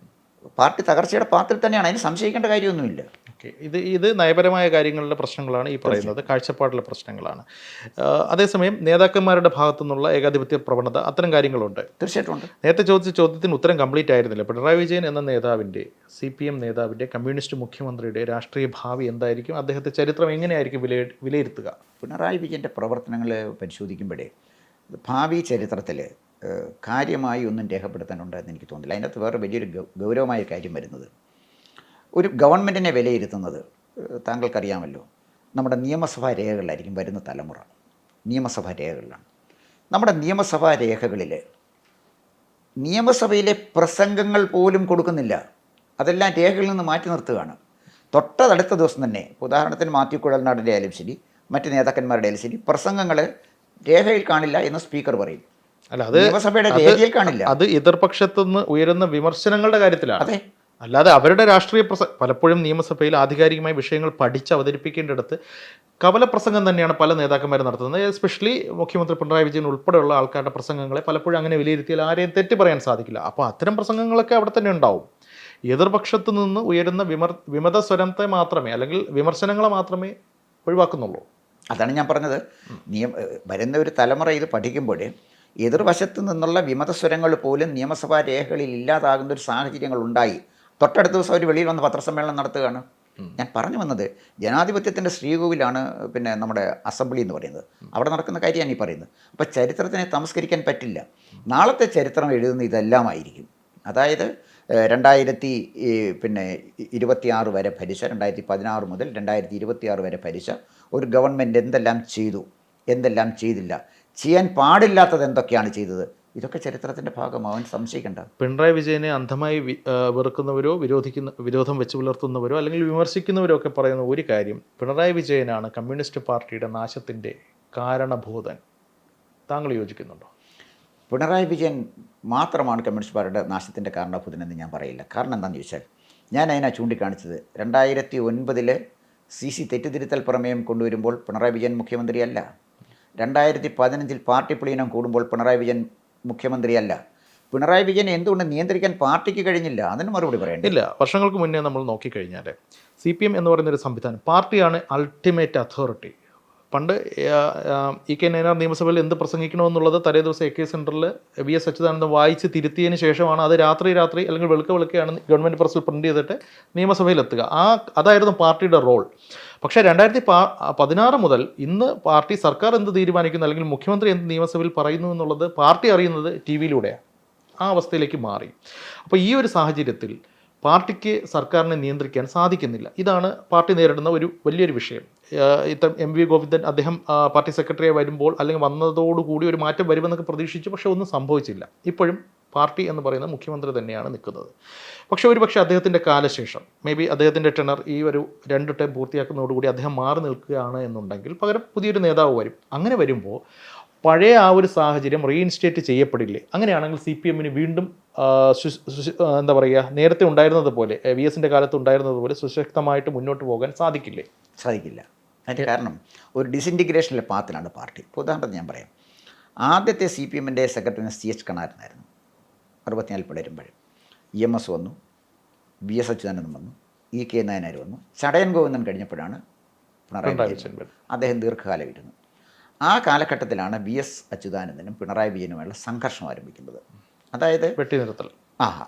പാർട്ടി തകർച്ചയുടെ പാത്തിൽ തന്നെയാണ്. അതിന് സംശയിക്കേണ്ട കാര്യമൊന്നുമില്ല. ഓക്കെ, ഇത് നയപരമായ കാര്യങ്ങളുടെ പ്രശ്നങ്ങളാണ് ഈ പറയുന്നത്, കാഴ്ചപ്പാടിലെ പ്രശ്നങ്ങളാണ്. അതേസമയം നേതാക്കന്മാരുടെ ഭാഗത്തു നിന്നുള്ള ഏകാധിപത്യ പ്രവണത അത്തരം കാര്യങ്ങളുണ്ട്. തീർച്ചയായിട്ടും ഉണ്ട്. നേരത്തെ ചോദിച്ച ചോദ്യത്തിന് ഉത്തരം കംപ്ലീറ്റ് ആയിരുന്നില്ല. പിണറായി വിജയൻ എന്ന നേതാവിൻ്റെ, CPM നേതാവിൻ്റെ, കമ്മ്യൂണിസ്റ്റ് മുഖ്യമന്ത്രിയുടെ രാഷ്ട്രീയ ഭാവി എന്തായിരിക്കും? അദ്ദേഹത്തെ ചരിത്രം എങ്ങനെയായിരിക്കും വിലയിരുത്തുക? പിണറായി വിജയൻ്റെ പ്രവർത്തനങ്ങൾ പരിശോധിക്കുമ്പോഴേ ഭാവി ചരിത്രത്തിൽ കാര്യമായി ഒന്നും രേഖപ്പെടുത്താനുണ്ടെന്ന് എനിക്ക് തോന്നുന്നില്ല. അതിനകത്ത് വേറെ വലിയൊരു ഗൗരവമായ കാര്യം വരുന്നത്, ഒരു ഗവൺമെൻറ്റിനെ വിലയിരുത്തുന്നത് താങ്കൾക്കറിയാമല്ലോ നമ്മുടെ നിയമസഭാ രേഖകളിലായിരിക്കും. വരുന്ന തലമുറ നിയമസഭാ രേഖകളിലാണ്. നമ്മുടെ നിയമസഭാ രേഖകളിൽ നിയമസഭയിലെ പ്രസംഗങ്ങൾ പോലും കൊടുക്കുന്നില്ല. അതെല്ലാം രേഖകളിൽ നിന്ന് മാറ്റി നിർത്തുകയാണ്. തൊട്ടടുത്ത ദിവസം തന്നെ, ഉദാഹരണത്തിന് മാത്യു കുഴൽനാടിൻ്റെ ആയാലും ശരി, മറ്റ് നേതാക്കന്മാരുടെ ആയാലും ശരി, പ്രസംഗങ്ങൾ രേഖയിൽ കാണില്ല എന്ന് സ്പീക്കർ പറയും. അല്ല, അത് നിയമസഭയുടെ രേഖയിൽ കാണില്ല. അത് എതിർപക്ഷത്തുനിന്ന് ഉയരുന്ന വിമർശനങ്ങളുടെ കാര്യത്തിലാണ്. അതെ, അല്ലാതെ അവരുടെ രാഷ്ട്രീയ പലപ്പോഴും നിയമസഭയിൽ ആധികാരികമായി വിഷയങ്ങൾ പഠിച്ച് അവതരിപ്പിക്കേണ്ടിടത്ത് കവലപ്രസംഗം തന്നെയാണ് പല നേതാക്കന്മാരും നടത്തുന്നത്. എസ്പെഷ്യലി മുഖ്യമന്ത്രി പിണറായി വിജയൻ ഉൾപ്പെടെയുള്ള ആൾക്കാരുടെ പ്രസംഗങ്ങളെ പലപ്പോഴും അങ്ങനെ വിലയിരുത്തിയാൽ ആരെയും തെറ്റ് പറയാൻ സാധിക്കില്ല. അപ്പോൾ അത്തരം പ്രസംഗങ്ങളൊക്കെ അവിടെ തന്നെ ഉണ്ടാവും. എതിർപക്ഷത്തു നിന്ന് ഉയരുന്ന വിമത സ്വരത്തെ മാത്രമേ, അല്ലെങ്കിൽ വിമർശനങ്ങളെ മാത്രമേ ഒഴിവാക്കുന്നുള്ളൂ. അതാണ് ഞാൻ പറഞ്ഞത്. വരുന്ന ഒരു തലമുറ ഇത് പഠിക്കുമ്പോൾ എതിർവശത്തു നിന്നുള്ള വിമതസ്വരങ്ങൾ പോലും നിയമസഭാ രേഖകളിൽ ഇല്ലാതാകുന്ന ഒരു സാഹചര്യങ്ങൾ ഉണ്ടായി. തൊട്ടടുത്ത ദിവസം അവർ വെളിയിൽ വന്ന് പത്രസമ്മേളനം നടത്തുകയാണ്. ഞാൻ പറഞ്ഞു വന്നത്, ജനാധിപത്യത്തിൻ്റെ ശ്രീകോവിലാണ് നമ്മുടെ അസംബ്ലി എന്ന് പറയുന്നത്. അവിടെ നടക്കുന്ന കാര്യമാണ് ഈ പറയുന്നത്. അപ്പോൾ ചരിത്രത്തിനെ തമസ്കരിക്കാൻ പറ്റില്ല. നാളത്തെ ചരിത്രം എഴുതുന്ന ഇതെല്ലാമായിരിക്കും. അതായത് 2026 വരെ ഭരിച്ച, 2016 മുതൽ 2026 വരെ ഭരിച്ച ഒരു ഗവൺമെൻറ് എന്തെല്ലാം ചെയ്തു, എന്തെല്ലാം ചെയ്തില്ല, ചെയ്യാൻ പാടില്ലാത്തത് എന്തൊക്കെയാണ് ചെയ്തത്, ഇതൊക്കെ ചരിത്രത്തിൻ്റെ ഭാഗമാവാൻ സംശയിക്കേണ്ട. പിണറായി വിജയനെ അന്ധമായി വെറുക്കുന്നവരോ വിരോധം വെച്ച് പുലർത്തുന്നവരോ അല്ലെങ്കിൽ വിമർശിക്കുന്നവരോ ഒക്കെ പറയുന്ന ഒരു കാര്യം, പിണറായി വിജയനാണ് കമ്മ്യൂണിസ്റ്റ് പാർട്ടിയുടെ നാശത്തിൻ്റെ കാരണഭൂതൻ. താങ്കൾ യോജിക്കുന്നുണ്ടോ? പിണറായി വിജയൻ മാത്രമാണ് കമ്മ്യൂണിസ്റ്റ് പാർട്ടിയുടെ നാശത്തിൻ്റെ കാരണഭൂതനെന്ന് ഞാൻ പറയില്ല. കാരണം എന്താണെന്ന് ചോദിച്ചാൽ, ഞാൻ അതിനാണ് ചൂണ്ടിക്കാണിച്ചത്. 2009 CC തെറ്റുതിരുത്തൽ പ്രമേയം കൊണ്ടുവരുമ്പോൾ പിണറായി വിജയൻ മുഖ്യമന്ത്രിയല്ല. 2015 പാർട്ടി പ്ലീനം കൂടുമ്പോൾ പിണറായി വിജയൻ മുഖ്യമന്ത്രിയല്ല. പിണറായി വിജയനെ എന്തുകൊണ്ട് നിയന്ത്രിക്കാൻ പാർട്ടിക്ക് കഴിഞ്ഞില്ല? അതിന് മറുപടി പറയണ്ടേ? ഇല്ല, വർഷങ്ങൾക്ക് മുന്നേ നമ്മൾ നോക്കിക്കഴിഞ്ഞാൽ CPM എന്ന് പറയുന്നൊരു സംവിധാനം, പാർട്ടിയാണ് അൾട്ടിമേറ്റ് അതോറിറ്റി. പണ്ട് EK നയനാർ നിയമസഭയിൽ എന്ത് പ്രസംഗിക്കണമെന്നുള്ളത് തലേ ദിവസം AK സെൻറ്ററിൽ VS അച്യുതാനന്ദൻ വായിച്ച് തിരുത്തിയതിന് ശേഷമാണ് അത് രാത്രി അല്ലെങ്കിൽ വെളുക്കെയാണ് ഗവൺമെൻറ് പ്രസ്സിൽ പ്രിൻ്റ് ചെയ്തിട്ട് നിയമസഭയിൽ എത്തുക. അതായിരുന്നു പാർട്ടിയുടെ റോൾ. പക്ഷേ 2016 മുതൽ ഇന്ന് പാർട്ടി സർക്കാർ എന്ത് തീരുമാനിക്കുന്നു അല്ലെങ്കിൽ മുഖ്യമന്ത്രി എന്ത് നിയമസഭയിൽ പറയുന്നു എന്നുള്ളത് പാർട്ടി അറിയുന്നത് TV-യിലൂടെയാണ്. ആ അവസ്ഥയിലേക്ക് മാറി. അപ്പോൾ ഈ ഒരു സാഹചര്യത്തിൽ പാർട്ടിക്ക് സർക്കാരിനെ നിയന്ത്രിക്കാൻ സാധിക്കുന്നില്ല. ഇതാണ് പാർട്ടി നേരിടുന്ന ഒരു വലിയൊരു വിഷയം. ഇത്തരം MV ഗോവിന്ദൻ അദ്ദേഹം പാർട്ടി സെക്രട്ടറിയായി വരുമ്പോൾ അല്ലെങ്കിൽ വന്നതോടുകൂടി ഒരു മാറ്റം വരുമെന്നൊക്കെ പ്രതീക്ഷിച്ചു. പക്ഷേ ഒന്നും സംഭവിച്ചില്ല. ഇപ്പോഴും പാർട്ടി എന്ന് പറയുന്ന മുഖ്യമന്ത്രി തന്നെയാണ് നിൽക്കുന്നത്. പക്ഷേ അദ്ദേഹത്തിൻ്റെ കാലശേഷം അദ്ദേഹത്തിൻ്റെ ടെനർ ഈ ഒരു 2 ടേം പൂർത്തിയാക്കുന്നതോടുകൂടി അദ്ദേഹം മാറി നിൽക്കുകയാണ് എന്നുണ്ടെങ്കിൽ പകരം പുതിയൊരു നേതാവ് വരും. അങ്ങനെ വരുമ്പോൾ പഴയ ആ ഒരു സാഹചര്യം റീഇൻസ്റ്റേറ്റ് ചെയ്യപ്പെടില്ലേ? അങ്ങനെയാണെങ്കിൽ CPM-ന് വീണ്ടും എന്താ പറയുക, നേരത്തെ ഉണ്ടായിരുന്നത് പോലെ VS-ൻ്റെ കാലത്ത് ഉണ്ടായിരുന്നത് പോലെ സുശക്തമായിട്ട് മുന്നോട്ട് പോകാൻ സാധിക്കില്ലേ? സാധിക്കില്ല. അതിൻ്റെ കാരണം ഒരു ഡിസിൻറ്റിഗ്രേഷനിലെ പാത്തിലാണ് പാർട്ടി. ഇപ്പോൾ ഉദാഹരണത്തിന് ഞാൻ പറയാം. ആദ്യത്തെ CPM-ൻ്റെ സെക്രട്ടറി CH കണാരനായിരുന്നു. 64 പിളരുമ്പോൾ EMS വന്നു, VS അച്യുതാനന്ദൻ വന്നു, EK നയനാർ വന്നു, ചടയൻ ഗോവിന്ദൻ കഴിഞ്ഞപ്പോഴാണ് പിണറായി വിജയൻ. അദ്ദേഹം ദീർഘകാലം ഇരുന്നു. ആ കാലഘട്ടത്തിലാണ് VS അച്യുതാനന്ദനും പിണറായി വിജയനുമായുള്ള സംഘർഷം ആരംഭിക്കുന്നത്. അതായത് വെട്ടിനിർത്തൽ.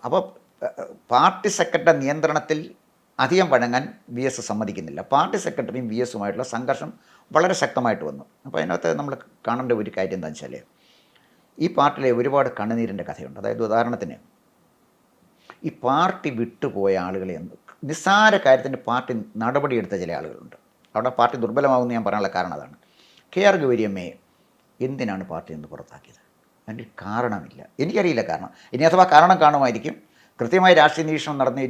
അപ്പോൾ പാർട്ടി സെക്രട്ടറി നിയന്ത്രണത്തിൽ അധികം വഴങ്ങാൻ VS സമ്മതിക്കുന്നില്ല. പാർട്ടി സെക്രട്ടറിയും VS-ഉമായിട്ടുള്ള സംഘർഷം വളരെ ശക്തമായിട്ട് വന്നു. അപ്പോൾ അതിനകത്ത് നമ്മൾ കാണേണ്ട ഒരു കാര്യം എന്താണെന്ന് വെച്ചാൽ ഈ പാർട്ടിയിലെ ഒരുപാട് കണ്ണുനീരിൻ്റെ കഥയുണ്ട്. അതായത് ഉദാഹരണത്തിന് ഈ പാർട്ടി വിട്ടുപോയ ആളുകളെ നിസ്സാര കാര്യത്തിന് പാർട്ടി നടപടിയെടുത്ത ചില ആളുകളുണ്ട്. അവിടെ പാർട്ടി ദുർബലമാകുമെന്ന് ഞാൻ പറയാനുള്ള കാരണം അതാണ്. KR ഗൗരിയമ്മയെ എന്തിനാണ് പാർട്ടിയിൽ നിന്ന് പുറത്താക്കിയത്? അതിൻ്റെ കാരണമില്ല, എനിക്കറിയില്ല കാരണം. ഇനി അഥവാ കാരണം കാണുമായിരിക്കും. കൃത്യമായ രാഷ്ട്രീയ നിരീക്ഷണം നടന്ന്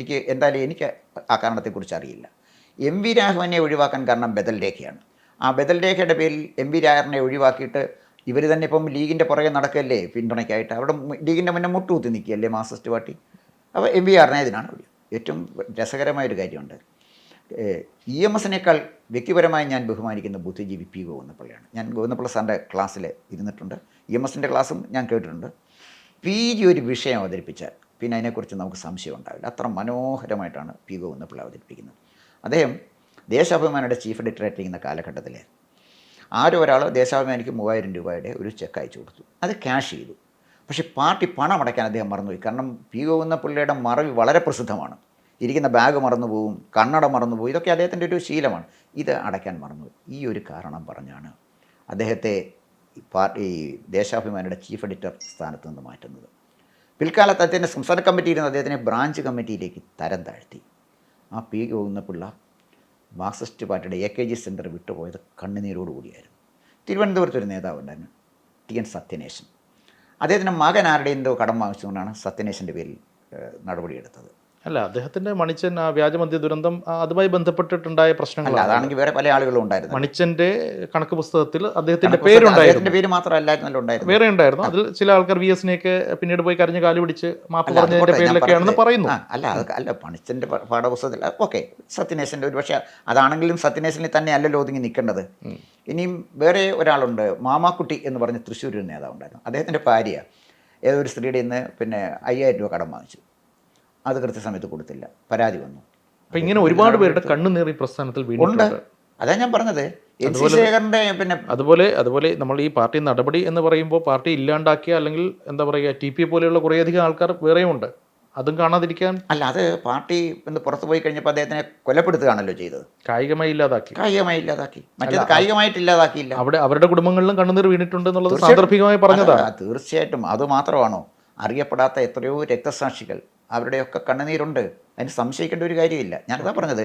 എനിക്ക് ആ കാരണത്തെക്കുറിച്ച് അറിയില്ല. MV രാഘവനെ ഒഴിവാക്കാൻ കാരണം ബദൽ രേഖയാണ്. ആ ബദൽ രേഖയുടെ പേരിൽ MV രായറിനെ ഒഴിവാക്കിയിട്ട് ഇവർ തന്നെ ഇപ്പം ലീഗിൻ്റെ പുറകെ നടക്കല്ലേ പിന്തുണയ്ക്കായിട്ട്. അവിടെ ലീഗിൻ്റെ മുന്നേ മുട്ടുകുത്തി നിൽക്കുകയല്ലേ മാർക്സിസ്റ്റ് പാർട്ടി. അപ്പോൾ MV ഇതിനാണ് ഏറ്റവും രസകരമായൊരു കാര്യമുണ്ട്. EMS-നേക്കാൾ വ്യക്തിപരമായി ഞാൻ ബഹുമാനിക്കുന്ന ബുദ്ധിജീവി P. ഗോവിന്ദപിള്ളയാണ്. ഞാൻ ഗോവിന്ദപിള്ള സാറിൻ്റെ ക്ലാസ്സിൽ ഇരുന്നിട്ടുണ്ട്. EMS-ൻ്റെ ക്ലാസ്സും ഞാൻ കേട്ടിട്ടുണ്ട്. PG ഒരു വിഷയം അവതരിപ്പിച്ചാൽ പിന്നെ അതിനെക്കുറിച്ച് നമുക്ക് സംശയം ഉണ്ടാവില്ല. അത്ര മനോഹരമായിട്ടാണ് P. ഗോവിന്ദപിള്ള അവതരിപ്പിക്കുന്നത്. അദ്ദേഹം ദേശാഭിമാനിയുടെ ചീഫ് എഡിറ്ററായിട്ടിരിക്കുന്ന കാലഘട്ടത്തിൽ ആരോ ഒരാൾ ദേശാഭിമാനിക്ക് 3000 രൂപയുടെ ഒരു ചെക്ക് അയച്ചു കൊടുത്തു. അത് ക്യാഷ് ചെയ്തു. പക്ഷേ പാർട്ടി പണം അടയ്ക്കാൻ അദ്ദേഹം മറന്നുപോയി. കാരണം P. ഗോവിന്ദപിള്ളയുടെ മറവി വളരെ പ്രസിദ്ധമാണ്. ഇരിക്കുന്ന ബാഗ് മറന്നുപോകും, കണ്ണട മറന്നുപോകും. ഇതൊക്കെ അദ്ദേഹത്തിൻ്റെ ഒരു ശീലമാണ്. ഇത് അടയ്ക്കാൻ മറന്നുപോയി. ഈ ഒരു കാരണം പറഞ്ഞാണ് അദ്ദേഹത്തെ പാർട്ടി ദേശാഭിമാനിയുടെ ചീഫ് എഡിറ്റർ സ്ഥാനത്ത് നിന്ന് മാറ്റുന്നത്. പിൽക്കാലത്ത് അദ്ദേഹത്തിൻ്റെ സംസ്ഥാന കമ്മിറ്റിയിൽ നിന്ന് അദ്ദേഹത്തിനെ ബ്രാഞ്ച് കമ്മിറ്റിയിലേക്ക് തരം താഴ്ത്തി. ആ P. ഗോവിന്ദപിള്ള മാർക്സിസ്റ്റ് പാർട്ടിയുടെ AKG സെൻറ്റർ വിട്ടുപോയത് കണ്ണുനീരോടുകൂടിയായിരുന്നു. തിരുവനന്തപുരത്തൊരു നേതാവുണ്ടായിരുന്നു, TN സത്യനേശൻ. അദ്ദേഹത്തിൻ്റെ മകൻ ആരുടെ എന്തോ കടം വാങ്ങിച്ചുകൊണ്ടാണ് സത്യനേശൻ്റെ പേരിൽ നടപടിയെടുത്തത്. അല്ല, അദ്ദേഹത്തിൻ്റെ മണിച്ചൻ വ്യാജമദ്യ ദുരന്തം അതുമായി ബന്ധപ്പെട്ടിട്ടുണ്ടായ പ്രശ്നങ്ങൾ. അതാണെങ്കിൽ വേറെ പല ആളുകളും ഉണ്ടായിരുന്നു. മണിച്ചൻ്റെ കണക്ക് പുസ്തകത്തിൽ അദ്ദേഹത്തിൻ്റെ പേരുണ്ടായിരുന്നു. പേര് മാത്രമല്ലായിരുന്നല്ലോ ഉണ്ടായിരുന്നു, വേറെ ഉണ്ടായിരുന്നു. അതിൽ ചില ആൾക്കാർ VS-നെയൊക്കെ പിന്നീട് പോയി കരഞ്ഞ് കാല് പിടിച്ച് മാപ്പ് പറഞ്ഞതിൻ്റെ പേരിലൊക്കെയാണെന്ന് പറയുന്നു. അല്ല മണിച്ചൻ്റെ പാഠപുസ്തകത്തിൽ ഓക്കെ സത്യനേശൻ്റെ ഒരു പക്ഷേ അതാണെങ്കിലും സത്യനേശനിൽ തന്നെ അല്ലല്ലോ ഒതുങ്ങി നിൽക്കേണ്ടത്. ഇനിയും വേറെ ഒരാളുണ്ട്, മാമാക്കുട്ടി എന്ന് പറഞ്ഞ് തൃശ്ശൂർ ഒരു നേതാവുണ്ടായിരുന്നു. അദ്ദേഹത്തിൻ്റെ ഭാര്യ ഏതൊരു സ്ത്രീയുടെ നിന്ന് 5000 രൂപ കടം വാങ്ങിച്ചു. അത് കൃത്യസമയത്ത് കൊടുത്തില്ല, പരാതി വന്നു. അപ്പം ഇങ്ങനെ ഒരുപാട് പേരുടെ കണ്ണുനീർ ഈ പ്രസ്ഥാനത്തിൽ ഉണ്ട്. അതാ ഞാൻ പറഞ്ഞത്. ശേഖരൻ്റെ പിന്നെ അതുപോലെ നമ്മൾ ഈ പാർട്ടി നടപടി എന്ന് പറയുമ്പോൾ പാർട്ടി ഇല്ലാണ്ടാക്കിയ അല്ലെങ്കിൽ എന്താ പറയുക TP പോലെയുള്ള കുറേയധികം ആൾക്കാർ വേറെയും ഉണ്ട്. അതും കാണാതിരിക്കാൻ അല്ല, അത് പാർട്ടി എന്ന് പുറത്തു പോയി കഴിഞ്ഞപ്പോൾ അദ്ദേഹത്തിനെ കൊലപ്പെടുത്തുകയാണല്ലോ ചെയ്തത്. കായികമായി ഇല്ലാതാക്കി. മറ്റേത് കായികമായിട്ട് ഇല്ലാതാക്കിയില്ല. അവിടെ അവരുടെ കുടുംബങ്ങളിലും കണ്ണുനീർ വീണിട്ടുണ്ട് എന്നുള്ളത് സാന്ദർഭികമായി പറഞ്ഞതാണ്. തീർച്ചയായിട്ടും. അതുമാത്രമാണോ, അറിയപ്പെടാത്ത എത്രയോ രക്തസാക്ഷികൾ, അവരുടെയൊക്കെ കണ്ണുനീരുണ്ട്. അതിന് സംശയിക്കേണ്ട ഒരു കാര്യമില്ല. ഞാനതാ പറഞ്ഞത്.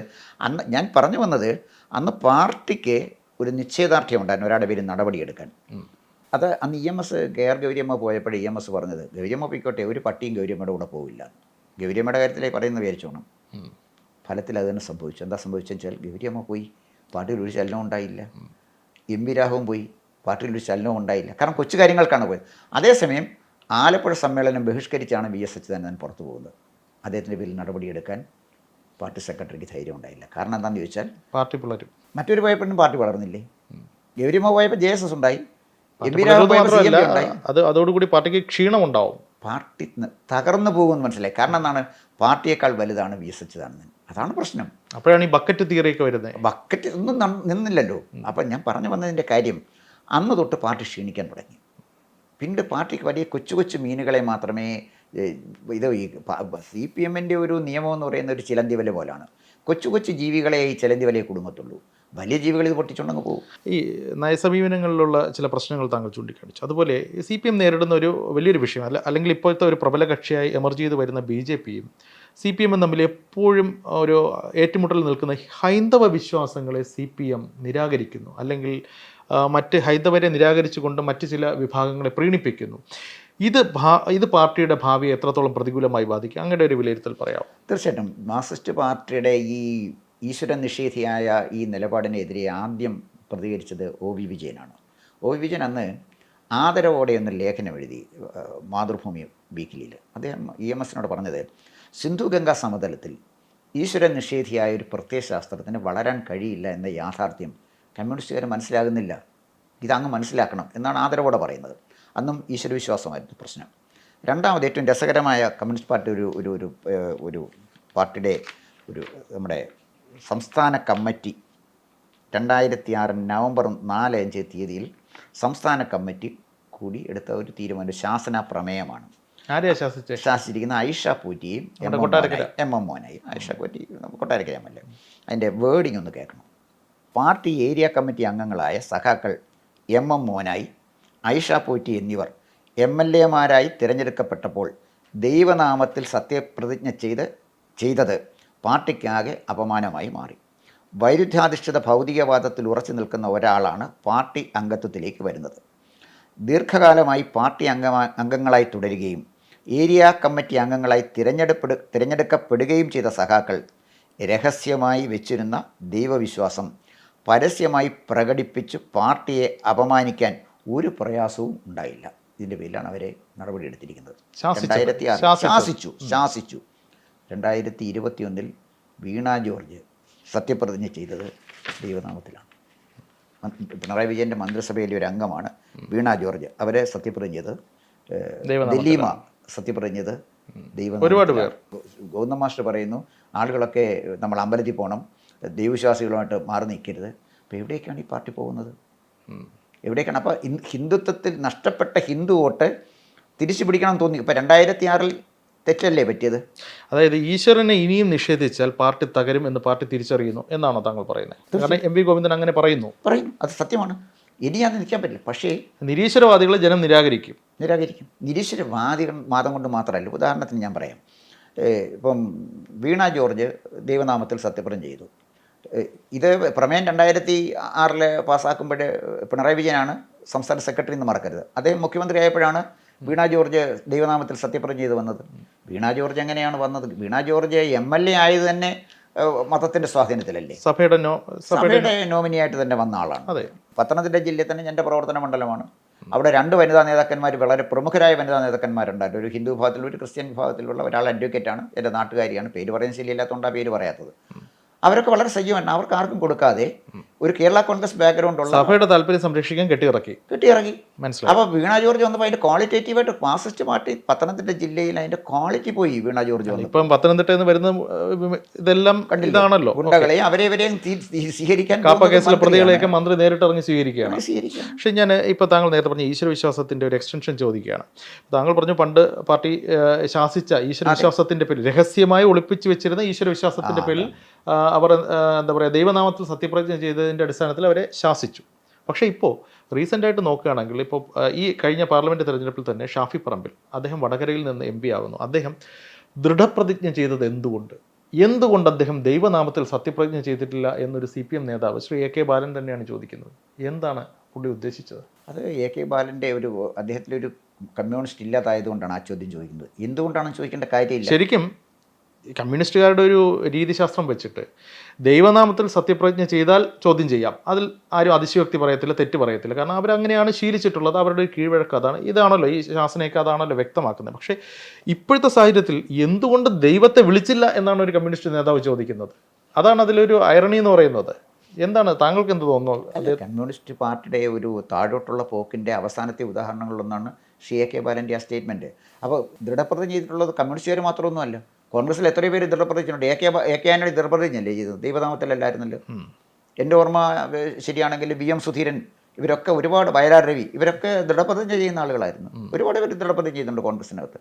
ഞാൻ പറഞ്ഞു വന്നത് അന്ന് പാർട്ടിക്ക് ഒരു നിശ്ചയദാർഢ്യം ഉണ്ടായിരുന്നു ഒരാളുടെ പേര് നടപടിയെടുക്കാൻ. അത് അന്ന് EMS KR ഗൗരിയമ്മ പോയപ്പോഴേ EMS പറഞ്ഞത്, ഗൗരിയമ്മ പോയിക്കോട്ടെ, ഒരു പട്ടിയും ഗൗരിയമ്മയുടെ കൂടെ പോവില്ല. ഗൗരിയമ്മയുടെ കാര്യത്തിലേക്ക് പറയുന്നത് വിചാരിച്ചോണം. ഫലത്തിൽ അത് തന്നെ സംഭവിച്ചു. എന്താ സംഭവിച്ചെന്ന് വെച്ചാൽ ഗൗരിയമ്മ പോയി, പാർട്ടിയിൽ ഒരു ചലനവും ഉണ്ടായില്ല. MV രാഘവൻ പോയി, പാർട്ടിയിൽ ഒരു ചലനവും ഉണ്ടായില്ല. കാരണം കൊച്ചു കാര്യങ്ങൾക്കാണ് പോയത്. അതേസമയം ആലപ്പുഴ സമ്മേളനം ബഹിഷ്കരിച്ചാണ് VS അച്യുതാനന്ദൻ പുറത്തു പോകുന്നത്. അദ്ദേഹത്തിൻ്റെ പേരിൽ നടപടിയെടുക്കാൻ പാർട്ടി സെക്രട്ടറിക്ക് ധൈര്യം ഉണ്ടായില്ല. കാരണം എന്താണെന്ന് ചോദിച്ചാൽ പാർട്ടി പിളരും. മറ്റൊരു പോയപ്പോഴും പാർട്ടി വളർന്നില്ലേ? ഗൗരിയമ്മ പോയപ്പോൾ JSS ഉണ്ടായി, MV രാഘവൻ പോയപ്പോൾ CMP ഉണ്ടായി. അതോടുകൂടി പാർട്ടിക്ക് ക്ഷീണമുണ്ടാവും. പാർട്ടി തകർന്നു പോകുമെന്ന് മനസ്സിലായി. കാരണം എന്താണ്, പാർട്ടിയേക്കാൾ വലുതാണ് VS അച്യുതാനന്ദൻ. അതാണ് പ്രശ്നം. അപ്പോഴാണ് ഈ ബക്കറ്റ് തിയറിയൊക്കെ വരുന്നത്. ബക്കറ്റ് ഒന്നും നിന്നില്ലല്ലോ. അപ്പം ഞാൻ പറഞ്ഞു വന്നതിൻ്റെ കാര്യം, അന്ന് തൊട്ട് പാർട്ടി ക്ഷീണിക്കാൻ തുടങ്ങി. പിന്നീട് പാർട്ടിക്ക് വലിയ കൊച്ചു കൊച്ചു മീനുകളെ മാത്രമേ ഇത് ഈ CPM-ൻ്റെ ഒരു നിയമം എന്ന് പറയുന്ന ഒരു ചിലന്തി വല പോലാണ്. കൊച്ചു കൊച്ചു ജീവികളെ ഈ ചിലന്തി വലയെ കുടുങ്ങത്തുള്ളൂ. വലിയ ജീവികൾ ഇത് പൊട്ടിച്ചുകൊണ്ടങ്ങ് പോകും. ഈ നയസമീപനങ്ങളിലുള്ള ചില പ്രശ്നങ്ങൾ താങ്കൾ ചൂണ്ടിക്കാണിച്ചു. അതുപോലെ CPM നേരിടുന്ന ഒരു വലിയൊരു വിഷയം അല്ലെങ്കിൽ ഇപ്പോഴത്തെ ഒരു പ്രബല കക്ഷിയായി എമർജ് ചെയ്ത് വരുന്ന BJP-യും CPM-ഉം തമ്മിൽ എപ്പോഴും ഒരു ഏറ്റുമുട്ടൽ നിൽക്കുന്ന ഹൈന്ദവ വിശ്വാസങ്ങളെ CPM നിരാകരിക്കുന്നു, അല്ലെങ്കിൽ മറ്റ് ഹൈന്ദവരെ നിരാകരിച്ചുകൊണ്ട് മറ്റ് ചില വിഭാഗങ്ങളെ പ്രീണിപ്പിക്കുന്നു. ഇത് പാർട്ടിയുടെ ഭാവിയെ എത്രത്തോളം പ്രതികൂലമായി ബാധിക്കും? അങ്ങയുടെ ഒരു വിലയിരുത്തൽ പറയാമോ? തീർച്ചയായിട്ടും മാർക്സിസ്റ്റ് പാർട്ടിയുടെ ഈ ഈശ്വര നിഷേധിയായ ഈ നിലപാടിനെതിരെ ആദ്യം പ്രതികരിച്ചത് OV വിജയനാണ്. OV വിജയൻ അന്ന് ആദരവോടെ ഒന്ന് ലേഖനം എഴുതി മാതൃഭൂമി വീക്കിലിയിൽ. അദ്ദേഹം EMS-നോട് പറഞ്ഞത്, സിന്ധു ഗംഗാ സമതലത്തിൽ ഈശ്വര നിഷേധിയായ ഒരു പ്രത്യയശാസ്ത്രത്തിന് വളരാൻ കഴിയില്ല എന്ന യാഥാർത്ഥ്യം കമ്മ്യൂണിസ്റ്റുകാർ മനസ്സിലാകുന്നില്ല. ഇതങ്ങ് മനസ്സിലാക്കണം എന്നാണ് ആദരവോടെ പറയുന്നത്. അന്നും ഈശ്വരവിശ്വാസമായിരുന്നു പ്രശ്നം. രണ്ടാമത് ഏറ്റവും രസകരമായ കമ്മ്യൂണിസ്റ്റ് പാർട്ടി ഒരു പാർട്ടിയുടെ നമ്മുടെ സംസ്ഥാന കമ്മിറ്റി 2006 നവംബർ 4-5 തീയതിയിൽ സംസ്ഥാന കമ്മിറ്റി കൂടി എടുത്ത ഒരു തീരുമാനം, ശാസന പ്രമേയമാണ്. ആരെയാ ശാസിച്ചിരിക്കുന്ന ഐഷ പൂറ്റിയും MM മോനായും. ഐഷ പൂറ്റി കൊട്ടാരക്കര MLA. അതിൻ്റെ വേർഡിംഗ് ഒന്ന് കേൾക്കണം. പാർട്ടി ഏരിയ കമ്മിറ്റി അംഗങ്ങളായ സഖാക്കൾ MM മോനായി, ഐഷ പൂറ്റി എന്നിവർ MLA-മാരായി തിരഞ്ഞെടുക്കപ്പെട്ടപ്പോൾ ദൈവനാമത്തിൽ സത്യപ്രതിജ്ഞ ചെയ്തത് പാർട്ടിക്കാകെ അപമാനമായി മാറി. വൈരുദ്ധ്യാധിഷ്ഠിത ഭൗതികവാദത്തിൽ ഉറച്ചു നിൽക്കുന്ന ഒരാളാണ് പാർട്ടി അംഗത്വത്തിലേക്ക് വരുന്നത്. ദീർഘകാലമായി പാർട്ടി അംഗങ്ങളായി തുടരുകയും ഏരിയ കമ്മിറ്റി അംഗങ്ങളായി തിരഞ്ഞെടുക്കപ്പെടുകയും ചെയ്ത സഖാക്കൾ രഹസ്യമായി വെച്ചിരുന്ന ദൈവവിശ്വാസം പരസ്യമായി പ്രകടിപ്പിച്ച് പാർട്ടിയെ അപമാനിക്കാൻ ഒരു പ്രയാസവും ഉണ്ടായില്ല. ഇതിൻ്റെ പേരിലാണ് അവരെ നടപടിയെടുത്തിരിക്കുന്നത്. 2006 ശാസിച്ചു. 2021 വീണ ജോർജ് സത്യപ്രതിജ്ഞ ചെയ്തത് ദൈവനാമത്തിലാണ്. പിണറായി വിജയൻ്റെ മന്ത്രിസഭയിലെ ഒരു അംഗമാണ് വീണ ജോർജ്. അവരെ സത്യപ്രതിജ്ഞ ചെയ്തത് ദില്ലീമ സത്യപ്രതിജ്ഞ ചെയ്ത് ഒരുപാട് പേർ. ഗൗതം മാസ്റ്റർ പറയുന്നു, ആളുകളൊക്കെ നമ്മൾ അമ്പലത്തിൽ പോകണം, ദൈവവിശ്വാസികളുമായിട്ട് മാറി നിൽക്കരുത്. അപ്പോൾ എവിടേക്കാണ് ഈ പാർട്ടി പോകുന്നത്? എവിടേക്കാണ്? അപ്പോൾ ഹിന്ദുത്വത്തിൽ നഷ്ടപ്പെട്ട ഹിന്ദു വോട്ട് തിരിച്ചു പിടിക്കണം തോന്നി. ഇപ്പോൾ 2006 തെറ്റല്ലേ പറ്റിയത്? അതായത് ഈശ്വരനെ ഇനിയും നിഷേധിച്ചാൽ പാർട്ടി തകരും എന്ന് പാർട്ടി തിരിച്ചറിയുന്നു എന്നാണോ താങ്കൾ പറയുന്നത്? കാരണം MV ഗോവിന്ദൻ അങ്ങനെ പറയുന്നു. അത് സത്യമാണ്. ഇനി അത് നിൽക്കാൻ പറ്റില്ല. പക്ഷേ നിരീശ്വരവാദികളെ ജനം നിരാകരിക്കും. വാദം കൊണ്ട് മാത്രമല്ല. ഉദാഹരണത്തിന് ഞാൻ പറയാം. ഇപ്പം വീണ ജോർജ് ദൈവനാമത്തിൽ സത്യപ്രതിജ്ഞ ചെയ്തു. ഇത് പ്രമേയം 2006 പാസ്സാക്കുമ്പോൾ പിണറായി വിജയനാണ് സംസ്ഥാന സെക്രട്ടറി എന്ന് മറക്കരുത്. അദ്ദേഹം മുഖ്യമന്ത്രി ആയപ്പോഴാണ് വീണ ജോർജ് ദൈവനാമത്തിൽ സത്യപ്രതിജ്ഞ ചെയ്ത് വന്നത്. വീണ ജോർജ് എങ്ങനെയാണ് വന്നത്? വീണ ജോർജ് MLA ആയത് തന്നെ മതത്തിൻ്റെ സ്വാധീനത്തിലല്ലേ? സഭയുടെ നോമിനിയായിട്ട് തന്നെ വന്ന ആളാണ്. പത്തനംതിട്ട ജില്ലയിൽ തന്നെ എൻ്റെ പ്രവർത്തന മണ്ഡലമാണ്. അവിടെ 2 വനിതാ നേതാക്കന്മാർ, വളരെ പ്രമുഖരായ വനിതാ നേതാക്കന്മാരുണ്ടായിരുന്നു. ഒരു ഹിന്ദു വിഭാഗത്തിലും ഒരു ക്രിസ്ത്യൻ വിഭാഗത്തിലുള്ള ഒരാൾ അഡ്വക്കേറ്റാണ്, എൻ്റെ നാട്ടുകാരിയാണ്. പേര് പറയാൻ ശരിയില്ലാത്തതുകൊണ്ടാണ് പേര് പറയാത്തത്. അവരൊക്കെ വളരെ സജീവമാണ്. അവർക്ക് ആർക്കും കൊടുക്കാതെ ഒരു കേരള കോൺഗ്രസ് ബാക്ക്ഗ്രൗണ്ട് ഉള്ള സഭയുടെ താല്പര്യം സംരക്ഷിക്കാൻ കെട്ടിയിറക്കി. മനസ്സിലായി. അപ്പോൾ വീണ ജോർജ് വന്നപ്പോൾ അതിൻ്റെ ക്വാളിറ്റേറ്റീവായിട്ട് മാർക്സിസ്റ്റ് പാർട്ടി പത്തനംതിട്ട ജില്ലയിൽ അതിൻ്റെ ക്വാളിറ്റി പോയി. വീണ ജോർജ് വന്നു. ഇപ്പം പത്തനംതിട്ടയിൽ നിന്ന് വരുന്ന ഇതെല്ലാം ഇതാണല്ലോ, ഗുണ്ടകളെയും അവരെവരെയും സ്വീകരിക്കാൻ, കാപ്പ കേസിലെ പ്രതികളെയൊക്കെ മന്ത്രി നേരിട്ട് ഇറങ്ങി സ്വീകരിക്കുകയാണ്. പക്ഷേ ഞാൻ ഇപ്പോൾ താങ്കൾ നേരത്തെ പറഞ്ഞ ഈശ്വരവിശ്വാസത്തിൻ്റെ ഒരു എക്സ്റ്റൻഷൻ ചോദിക്കുകയാണ്. താങ്കൾ പറഞ്ഞു പണ്ട് പാർട്ടി ശാസിച്ച ഈശ്വരവിശ്വാസത്തിൻ്റെ പേരിൽ, രഹസ്യമായി ഒളിപ്പിച്ചു വെച്ചിരുന്ന ഈശ്വരവിശ്വാസത്തിൻ്റെ പേരിൽ അവർ എന്താ പറയുക, ദൈവനാമത്തിൽ സത്യപ്രതിജ്ഞ ചെയ്തതിൻ്റെ അടിസ്ഥാനത്തിൽ അവരെ ശാസിച്ചു. പക്ഷേ ഇപ്പോൾ റീസെൻ്റായിട്ട് നോക്കുകയാണെങ്കിൽ, ഇപ്പോൾ ഈ കഴിഞ്ഞ പാർലമെൻറ്റ് തെരഞ്ഞെടുപ്പിൽ തന്നെ ഷാഫി പറമ്പിൽ, അദ്ദേഹം വടകരയിൽ നിന്ന് MP ആകുന്നു. അദ്ദേഹം ദൃഢപ്രതിജ്ഞ ചെയ്തത് എന്തുകൊണ്ട് അദ്ദേഹം ദൈവനാമത്തിൽ സത്യപ്രതിജ്ഞ ചെയ്തിട്ടില്ല എന്നൊരു CPM നേതാവ് ശ്രീ AK ബാലൻ തന്നെയാണ് ചോദിക്കുന്നത്. എന്താണ് പുള്ളി ഉദ്ദേശിച്ചത്? അത് AK ബാലൻ്റെ അദ്ദേഹത്തിലൊരു കമ്മ്യൂണിസ്റ്റ് ഇല്ലാതായതുകൊണ്ടാണ് ആ ചോദ്യം ചോദിക്കുന്നത്. എന്തുകൊണ്ടാണെന്ന് ചോദിക്കേണ്ട കാര്യമില്ല. ശരിക്കും കമ്മ്യൂണിസ്റ്റുകാരുടെ ഒരു രീതിശാസ്ത്രം വെച്ചിട്ട് ദൈവനാമത്തിൽ സത്യപ്രതിജ്ഞ ചെയ്താൽ ചോദ്യം ചെയ്യാം. അതിൽ ആരും അതിശയോക്തി പറയത്തില്ല, തെറ്റ് പറയത്തില്ല. കാരണം അവരങ്ങനെയാണ് ശീലിച്ചിട്ടുള്ളത്. അവരുടെ കീഴ്വഴക്കം അതാണ്. ഇതാണല്ലോ ഈ ശാസനയൊക്കെ അതാണല്ലോ വ്യക്തമാക്കുന്നത്. പക്ഷേ ഇപ്പോഴത്തെ സാഹചര്യത്തിൽ എന്തുകൊണ്ട് ദൈവത്തെ വിളിച്ചില്ല എന്നാണ് ഒരു കമ്മ്യൂണിസ്റ്റ് നേതാവ് ചോദിക്കുന്നത്. അതാണ് അതിലൊരു ഐറണി എന്ന് പറയുന്നത്. എന്താണ് താങ്കൾക്ക് എന്ത് തോന്നുന്നു? കമ്മ്യൂണിസ്റ്റ് പാർട്ടിയുടെ ഒരു താഴോട്ടുള്ള പോക്കിൻ്റെ അവസാനത്തെ ഉദാഹരണങ്ങളിലൊന്നാണ് ശ്രീ എ കെ ബാലൻ്റെ ആ സ്റ്റേറ്റ്മെൻറ്റ്. അപ്പോൾ ദൃഢപ്രതിജ്ഞ ചെയ്തിട്ടുള്ളത് കമ്മ്യൂണിസ്റ്റുകാർ മാത്രമൊന്നുമല്ല, കോൺഗ്രസ്സിൽ എത്രയോ പേര് ദൃഢപ്രതിജ്ഞയുണ്ട്. എ കെ ആന്റണി ദൃഢപ്രതിജ്ഞയല്ലേ ചെയ്തത്, ദൈവനാമത്തിലല്ലായിരുന്നല്ലോ. എൻ്റെ ഓർമ്മ ശരിയാണെങ്കിൽ VM സുധീരൻ, ഇവരൊക്കെ ഒരുപാട്, വയലാർ രവി, ഇവരൊക്കെ ദൃഢപ്രതിജ്ഞ ചെയ്യുന്ന ആളുകളായിരുന്നു. ഒരുപാട് പേര് ദൃഢപ്രതിജ്ഞ ചെയ്യുന്നുണ്ട് കോൺഗ്രസിനകത്ത്.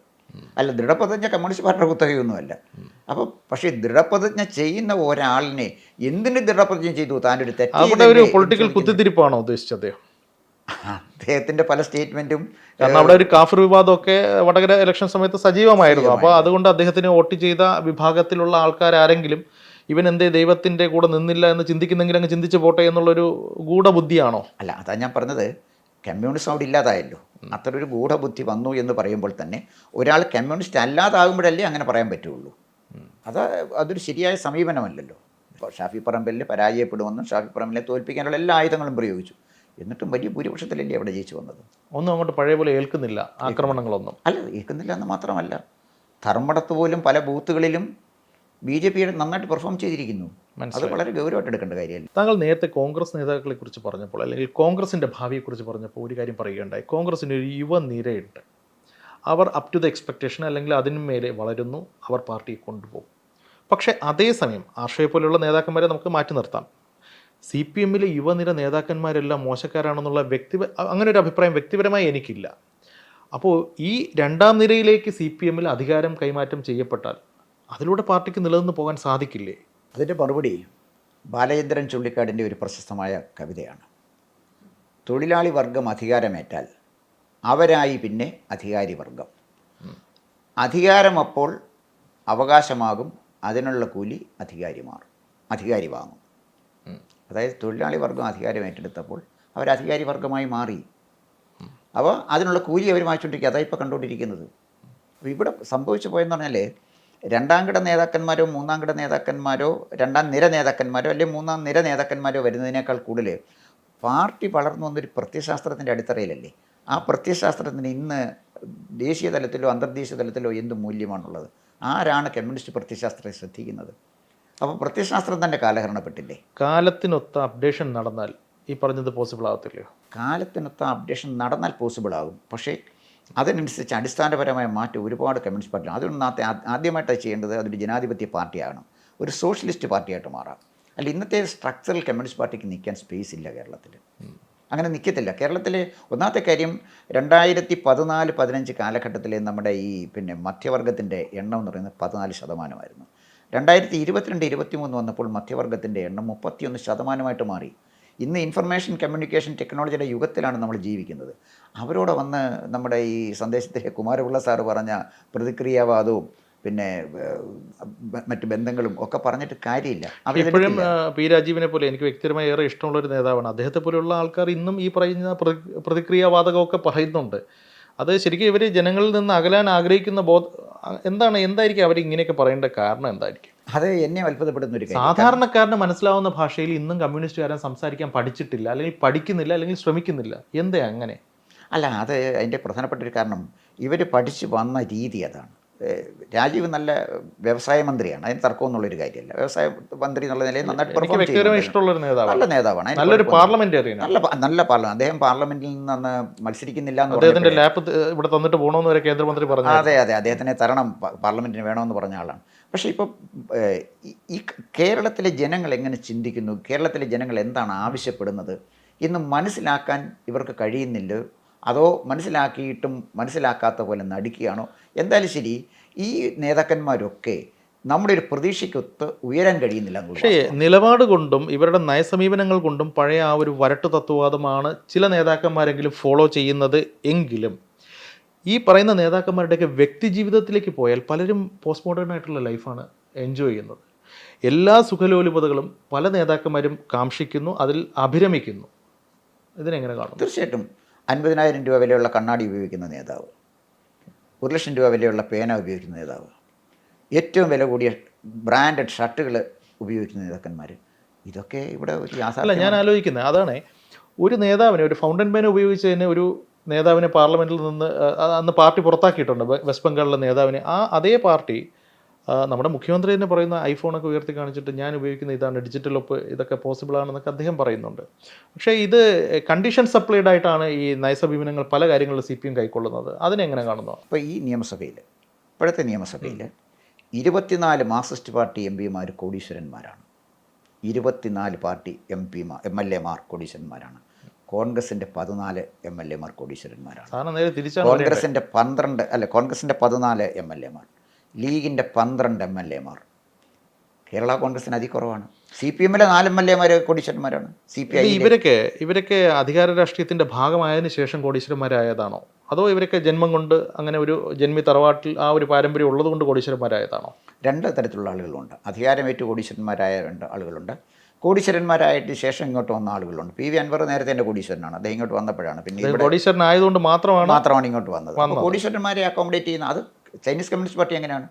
അല്ല, ദൃഢപ്രതിജ്ഞ കമ്മ്യൂണിസ്റ്റ് പാർട്ടിയുടെ കുത്തകയൊന്നുമല്ല. അപ്പോൾ പക്ഷേ ദൃഢപ്രതിജ്ഞ ചെയ്യുന്ന ഒരാളിനെ എന്തിന് ദൃഢപ്രതിജ്ഞ ചെയ്തു, താൻ്റെ ഒരു ഒരു പൊളിറ്റിക്കൽ കുത്തിത്തിരിപ്പാണോ ഉദ്ദേശിച്ചത് അദ്ദേഹത്തിൻ്റെ പല സ്റ്റേറ്റ്മെൻറ്റും? കാരണം അവിടെ ഒരു കാഫർ വിവാദമൊക്കെ വടകര ഇലക്ഷൻ സമയത്ത് സജീവമായിരുന്നു. അപ്പോൾ അതുകൊണ്ട് അദ്ദേഹത്തിന് വോട്ട് ചെയ്ത വിഭാഗത്തിലുള്ള ആൾക്കാരാരെങ്കിലും ഇവൻ എന്തേ ദൈവത്തിൻ്റെ കൂടെ നിന്നില്ല എന്ന് ചിന്തിക്കുന്നെങ്കിൽ അങ്ങ് ചിന്തിച്ച് പോട്ടെ എന്നുള്ളൊരു ഗൂഢബുദ്ധിയാണോ? അല്ല, അതാ ഞാൻ പറഞ്ഞത്, കമ്മ്യൂണിസം അവിടെ ഇല്ലാതായല്ലോ. അത്ര ഒരു ഗൂഢബുദ്ധി വന്നു എന്ന് പറയുമ്പോൾ തന്നെ ഒരാൾ കമ്മ്യൂണിസ്റ്റ് അല്ലാതാകുമ്പോഴല്ലേ അങ്ങനെ പറയാൻ പറ്റുള്ളൂ. അതൊരു ശരിയായ സമീപനമല്ലല്ലോ. ഇപ്പോൾ ഷാഫി പറമ്പിലിൽ പരാജയപ്പെടുമെന്നും ഷാഫി പറമ്പിലെ തോൽപ്പിക്കാനുള്ള എല്ലാ ആയുധങ്ങളും പ്രയോഗിച്ചു, എന്നിട്ടും വലിയ ഭൂരിപക്ഷത്തിലല്ലേ അവിടെ ജയിച്ചു വന്നത്. ഒന്നും അങ്ങോട്ട് പഴയ പോലെ ഏൽക്കുന്നില്ല, ആക്രമണങ്ങളൊന്നും. അല്ല, ഏൽക്കുന്നില്ല എന്ന് മാത്രമല്ല, ധർമ്മടത്ത് പോലും പല ബൂത്തുകളിലും BJP നന്നായിട്ട് പെർഫോം ചെയ്തിരിക്കുന്നു. അത് വളരെ ഗൗരവമായിട്ട് എടുക്കേണ്ട കാര്യമല്ല. താങ്കൾ നേരത്തെ കോൺഗ്രസ് നേതാക്കളെ കുറിച്ച് പറഞ്ഞപ്പോൾ, അല്ലെങ്കിൽ കോൺഗ്രസിൻ്റെ ഭാവിയെക്കുറിച്ച് പറഞ്ഞപ്പോൾ ഒരു കാര്യം പറയുകയുണ്ടായി. കോൺഗ്രസിന് ഒരു യുവനിരയുണ്ട്, അവർ അപ് ടു ദ എക്സ്പെക്റ്റേഷൻ അല്ലെങ്കിൽ അതിനു മേലെ വളരുന്നു, അവർ പാർട്ടിയെ കൊണ്ടുപോകും. പക്ഷേ അതേസമയം ആർഷയെ പോലെയുള്ള നേതാക്കന്മാരെ നമുക്ക് മാറ്റി നിർത്താം. CPM-ലെ യുവനിര നേതാക്കന്മാരെല്ലാം മോശക്കാരാണെന്നുള്ള അങ്ങനെ ഒരു അഭിപ്രായം വ്യക്തിപരമായി എനിക്കില്ല. അപ്പോൾ ഈ രണ്ടാം നിരയിലേക്ക് CPM-ൽ അധികാരം കൈമാറ്റം ചെയ്യപ്പെട്ടാൽ അതിലൂടെ പാർട്ടിക്ക് നിലനിന്ന് പോകാൻ സാധിക്കില്ലേ? അതിൻ്റെ മറുപടി ബാലചന്ദ്രൻ ചുള്ളിക്കാടിൻ്റെ ഒരു പ്രശസ്തമായ കവിതയാണ്. തൊഴിലാളി വർഗം അധികാരമേറ്റാൽ അവരായി പിന്നെ അധികാരി വർഗം. അധികാരം അപ്പോൾ അവകാശമാകും, അതിനുള്ള കൂലി അധികാരി വാങ്ങും. അതായത് തൊഴിലാളി വർഗം അധികാരം ഏറ്റെടുത്തപ്പോൾ അവർ അധികാരി വർഗമായി മാറി. അപ്പോൾ അതിനുള്ള കൂലി അവർ വാങ്ങിച്ചുകൊണ്ടിരിക്കുക. അതാണ് ഇപ്പോൾ കണ്ടുകൊണ്ടിരിക്കുന്നത്. അപ്പോൾ ഇവിടെ സംഭവിച്ചു പോയെന്ന് പറഞ്ഞാൽ, രണ്ടാം കിട നേതാക്കന്മാരോ മൂന്നാം കിട നേതാക്കന്മാരോ രണ്ടാം നിര നേതാക്കന്മാരോ അല്ലെങ്കിൽ മൂന്നാം നിര നേതാക്കന്മാരോ വരുന്നതിനേക്കാൾ കൂടുതൽ പാർട്ടി വളർന്നു വന്നൊരു പ്രത്യയശാസ്ത്രത്തിൻ്റെ അടിത്തറയിലല്ലേ. ആ പ്രത്യയശാസ്ത്രത്തിന് ഇന്ന് ദേശീയ തലത്തിലോ അന്തർദേശീയ തലത്തിലോ എന്ത് മൂല്യമാണുള്ളത്? ആരാണ് കമ്മ്യൂണിസ്റ്റ് പ്രത്യയശാസ്ത്രത്തെ ശ്രദ്ധിക്കുന്നത്? അപ്പോൾ പ്രത്യയശാസ്ത്രം തന്നെ കാലഹരണപ്പെട്ടില്ലേ. കാലത്തിനൊത്ത അപ്ഡേഷൻ നടന്നാൽ ഈ പറഞ്ഞത് പോസിബിൾ ആകത്തില്ലയോ? കാലത്തിനൊത്ത അപ്ഡേഷൻ നടന്നാൽ പോസിബിൾ ആകും, പക്ഷേ അതിനനുസരിച്ച് അടിസ്ഥാനപരമായ മാറ്റം ഒരുപാട് കമ്മ്യൂണിസ്റ്റ് പാർട്ടി. അതൊന്നും ആദ്യമായിട്ട് ചെയ്യേണ്ടത് അതൊരു ജനാധിപത്യ പാർട്ടിയാണ്, ഒരു സോഷ്യലിസ്റ്റ് പാർട്ടിയായിട്ട് മാറാം. അല്ല, ഇന്നത്തെ സ്ട്രക്ചറൽ കമ്മ്യൂണിസ്റ്റ് പാർട്ടിക്ക് നിൽക്കാൻ സ്പേസ് ഇല്ല കേരളത്തിൽ. അങ്ങനെ നിൽക്കത്തില്ല. കേരളത്തിലെ ഒന്നാമത്തെ കാര്യം, 2014-15 കാലഘട്ടത്തിലെ നമ്മുടെ ഈ മധ്യവർഗത്തിൻ്റെ എണ്ണം എന്ന് പറയുന്നത് 14%. 2022-23 വന്നപ്പോൾ മധ്യവർഗത്തിൻ്റെ എണ്ണം 31% മാറി. ഇന്ന് ഇൻഫർമേഷൻ കമ്മ്യൂണിക്കേഷൻ ടെക്നോളജിയുടെ യുഗത്തിലാണ് നമ്മൾ ജീവിക്കുന്നത്. അവരോട് വന്ന് നമ്മുടെ ഈ സന്ദേശത്തിലെ കുമാരപിള്ള സാറ് പറഞ്ഞ പ്രതിക്രിയാവാദവും മറ്റ് ബന്ധങ്ങളും ഒക്കെ പറഞ്ഞിട്ട് കാര്യമില്ല. ഇപ്പോഴും പി രാജീവിനെ പോലെ എനിക്ക് വ്യക്തിപരമായി ഏറെ ഇഷ്ടമുള്ളൊരു നേതാവാണ്. അദ്ദേഹത്തെ പോലെയുള്ള ആൾക്കാർ ഇന്നും ഈ പറയുന്ന പ്രതിക്രിയാവാദകമൊക്കെ പറയുന്നുണ്ട്. അത് ശരിക്കും ഇവർ ജനങ്ങളിൽ നിന്ന് അകലാൻ ആഗ്രഹിക്കുന്ന എന്തായിരിക്കും അവർ ഇങ്ങനെയൊക്കെ പറയേണ്ട കാരണം എന്തായിരിക്കും? അത് എന്നെ അത്ഭുതപ്പെടുന്ന ഒരു കാര്യം. സാധാരണക്കാരന് മനസ്സിലാവുന്ന ഭാഷയിൽ ഇന്നും കമ്മ്യൂണിസ്റ്റുകാരൻ സംസാരിക്കാൻ പഠിച്ചിട്ടില്ല, അല്ലെങ്കിൽ പഠിക്കുന്നില്ല, അല്ലെങ്കിൽ ശ്രമിക്കുന്നില്ല. എന്താ അങ്ങനെ? അല്ല, അത് അതിൻ്റെ പ്രധാനപ്പെട്ട ഒരു കാരണം ഇവർ പഠിച്ചു വന്ന രീതി അതാണ്. രാജീവ് നല്ല വ്യവസായ മന്ത്രിയാണ്, അതിന് തർക്കമൊന്നുള്ളൊരു കാര്യമല്ല. വ്യവസായ മന്ത്രി എന്നുള്ള നിലയിൽ നന്നായിട്ട് പെർഫോം ചെയ്യുന്ന നല്ല നേതാവാണ്, നല്ലൊരു പാർലമെന്റേറിയൻ, നല്ല പാർലമെന്റ്. അദ്ദേഹം പാർലമെന്റിൽ നിന്ന് മത്സരിക്കുന്നില്ല എന്ന് അദ്ദേഹത്തിന്റെ ലാപ്പ് ഇവിടെ തന്നിട്ട് പോകണമെന്ന് വരെ കേന്ദ്രമന്ത്രി പറഞ്ഞു. അതെ, അദ്ദേഹത്തിനെ തരണം, പാർലമെന്റിന് വേണമെന്ന് പറഞ്ഞ ആളാണ്. പക്ഷേ ഇപ്പം ഈ കേരളത്തിലെ ജനങ്ങൾ എങ്ങനെ ചിന്തിക്കുന്നു, കേരളത്തിലെ ജനങ്ങൾ എന്താണ് ആവശ്യപ്പെടുന്നത് എന്ന് മനസ്സിലാക്കാൻ ഇവർക്ക് കഴിയുന്നില്ല. അതോ മനസ്സിലാക്കിയിട്ടും മനസ്സിലാക്കാത്ത പോലെ നടിക്കുകയാണോ? എന്തായാലും ശരി, ഈ നേതാക്കന്മാരൊക്കെ നമ്മുടെ ഒരു പ്രതീക്ഷയ്ക്കൊത്ത് ഉയരാൻ കഴിയുന്നില്ല. പക്ഷേ നിലപാട് കൊണ്ടും ഇവരുടെ നയസമീപനങ്ങൾ കൊണ്ടും പഴയ ആ ഒരു വരട്ടു തത്വവാദമാണ് ചില നേതാക്കന്മാരെങ്കിലും ഫോളോ ചെയ്യുന്നത് എങ്കിലും ഈ പറയുന്ന നേതാക്കന്മാരുടെയൊക്കെ വ്യക്തി ജീവിതത്തിലേക്ക് പോയാൽ പലരും പോസ്റ്റ് മോഡേൺ ആയിട്ടുള്ള ലൈഫാണ് എൻജോയ് ചെയ്യുന്നത്. എല്ലാ സുഖലോലുപതകളും പല നേതാക്കന്മാരും കാംക്ഷിക്കുന്നു, അതിൽ അഭിരമിക്കുന്നു. ഇതിനെങ്ങനെ കാണും? തീർച്ചയായിട്ടും 50,000 രൂപ വിലയുള്ള കണ്ണാടി ഉപയോഗിക്കുന്ന നേതാവ്, 1,00,000 രൂപ വിലയുള്ള പേന ഉപയോഗിക്കുന്ന നേതാവ്, ഏറ്റവും വില കൂടിയ ബ്രാൻഡഡ് ഷർട്ടുകൾ ഉപയോഗിക്കുന്ന നേതാക്കന്മാർ, ഇതൊക്കെ ഇവിടെ ഒരു അല്ല, ഞാൻ ആലോചിക്കുന്നത് അതാണ്. ഒരു നേതാവിനെ, ഒരു ഫൗണ്ടൻ പേന ഉപയോഗിച്ചതിന് ഒരു നേതാവിനെ പാർലമെൻറ്റിൽ നിന്ന് അന്ന് പാർട്ടി പുറത്താക്കിയിട്ടുണ്ട്, വെസ്റ്റ് ബംഗാളിലെ നേതാവിനെ. അതേ പാർട്ടി നമ്മുടെ മുഖ്യമന്ത്രി തന്നെ പറയുന്ന ഐഫോണൊക്കെ ഉയർത്തി കാണിച്ചിട്ട് ഞാൻ ഉപയോഗിക്കുന്ന ഇതാണ് ഡിജിറ്റൽ ഒപ്പ്, ഇതൊക്കെ പോസിബിൾ ആണെന്നൊക്കെ അദ്ദേഹം പറയുന്നുണ്ട്. പക്ഷേ ഇത് കണ്ടീഷൻ സപ്ലൈഡ് ആയിട്ടാണ് ഈ നയസമീപനങ്ങൾ പല കാര്യങ്ങളിലും CPM കൈക്കൊള്ളുന്നത്. അതിനെങ്ങനെ കാണുന്നു? ഇപ്പോൾ ഈ നിയമസഭയിൽ, ഇപ്പോഴത്തെ നിയമസഭയിൽ 24 Marxist party MP കോടീശ്വരന്മാരാണ്. 24 party MLA കോടീശ്വരന്മാരാണ്. കോൺഗ്രസിൻ്റെ 14 MLA കോടീശ്വരന്മാരാണ്. കോൺഗ്രസിൻ്റെ 14 MLA, ലീഗിൻ്റെ 12 MLA. കേരള കോൺഗ്രസിന് അതികുറവാണ്. CPM-ലെ 4 MLA കോടീശ്വരന്മാരാണ്. CPI ഇവരൊക്കെ അധികാര രാഷ്ട്രീയത്തിൻ്റെ ഭാഗമായതിനു ശേഷം കോടീശ്വരന്മാരായതാണോ, അതോ ഇവരൊക്കെ ജന്മം കൊണ്ട് അങ്ങനെ ഒരു ജന്മി തറവാട്ടിൽ ആ ഒരു പാരമ്പര്യം ഉള്ളതുകൊണ്ട് കോടീശ്വരന്മാരായതാണോ? രണ്ട് തരത്തിലുള്ള ആളുകളുണ്ട്. അധികാരമേറ്റ് കോടീശ്വരന്മാരായ ആളുകളുണ്ട്. കോടീശ്വരന്മാരായിട്ട് ശേഷം ഇങ്ങോട്ട് വന്ന ആളുകളുണ്ട്. PV അൻവർ നേരത്തെ എൻ്റെ കോടീശ്വരനാണ്. അദ്ദേഹം ഇങ്ങോട്ട് വന്നപ്പോഴാണ് പിന്നെ കോടീശ്വരനായതുകൊണ്ട് മാത്രമാണ് ഇങ്ങോട്ട് വന്നത്. കോടീശ്വരന്മാരെ അക്കോമഡേറ്റ് ചെയ്യുന്ന അത് ചൈനീസ് കമ്മ്യൂണിസ്റ്റ് പാർട്ടി എങ്ങനെയാണ്?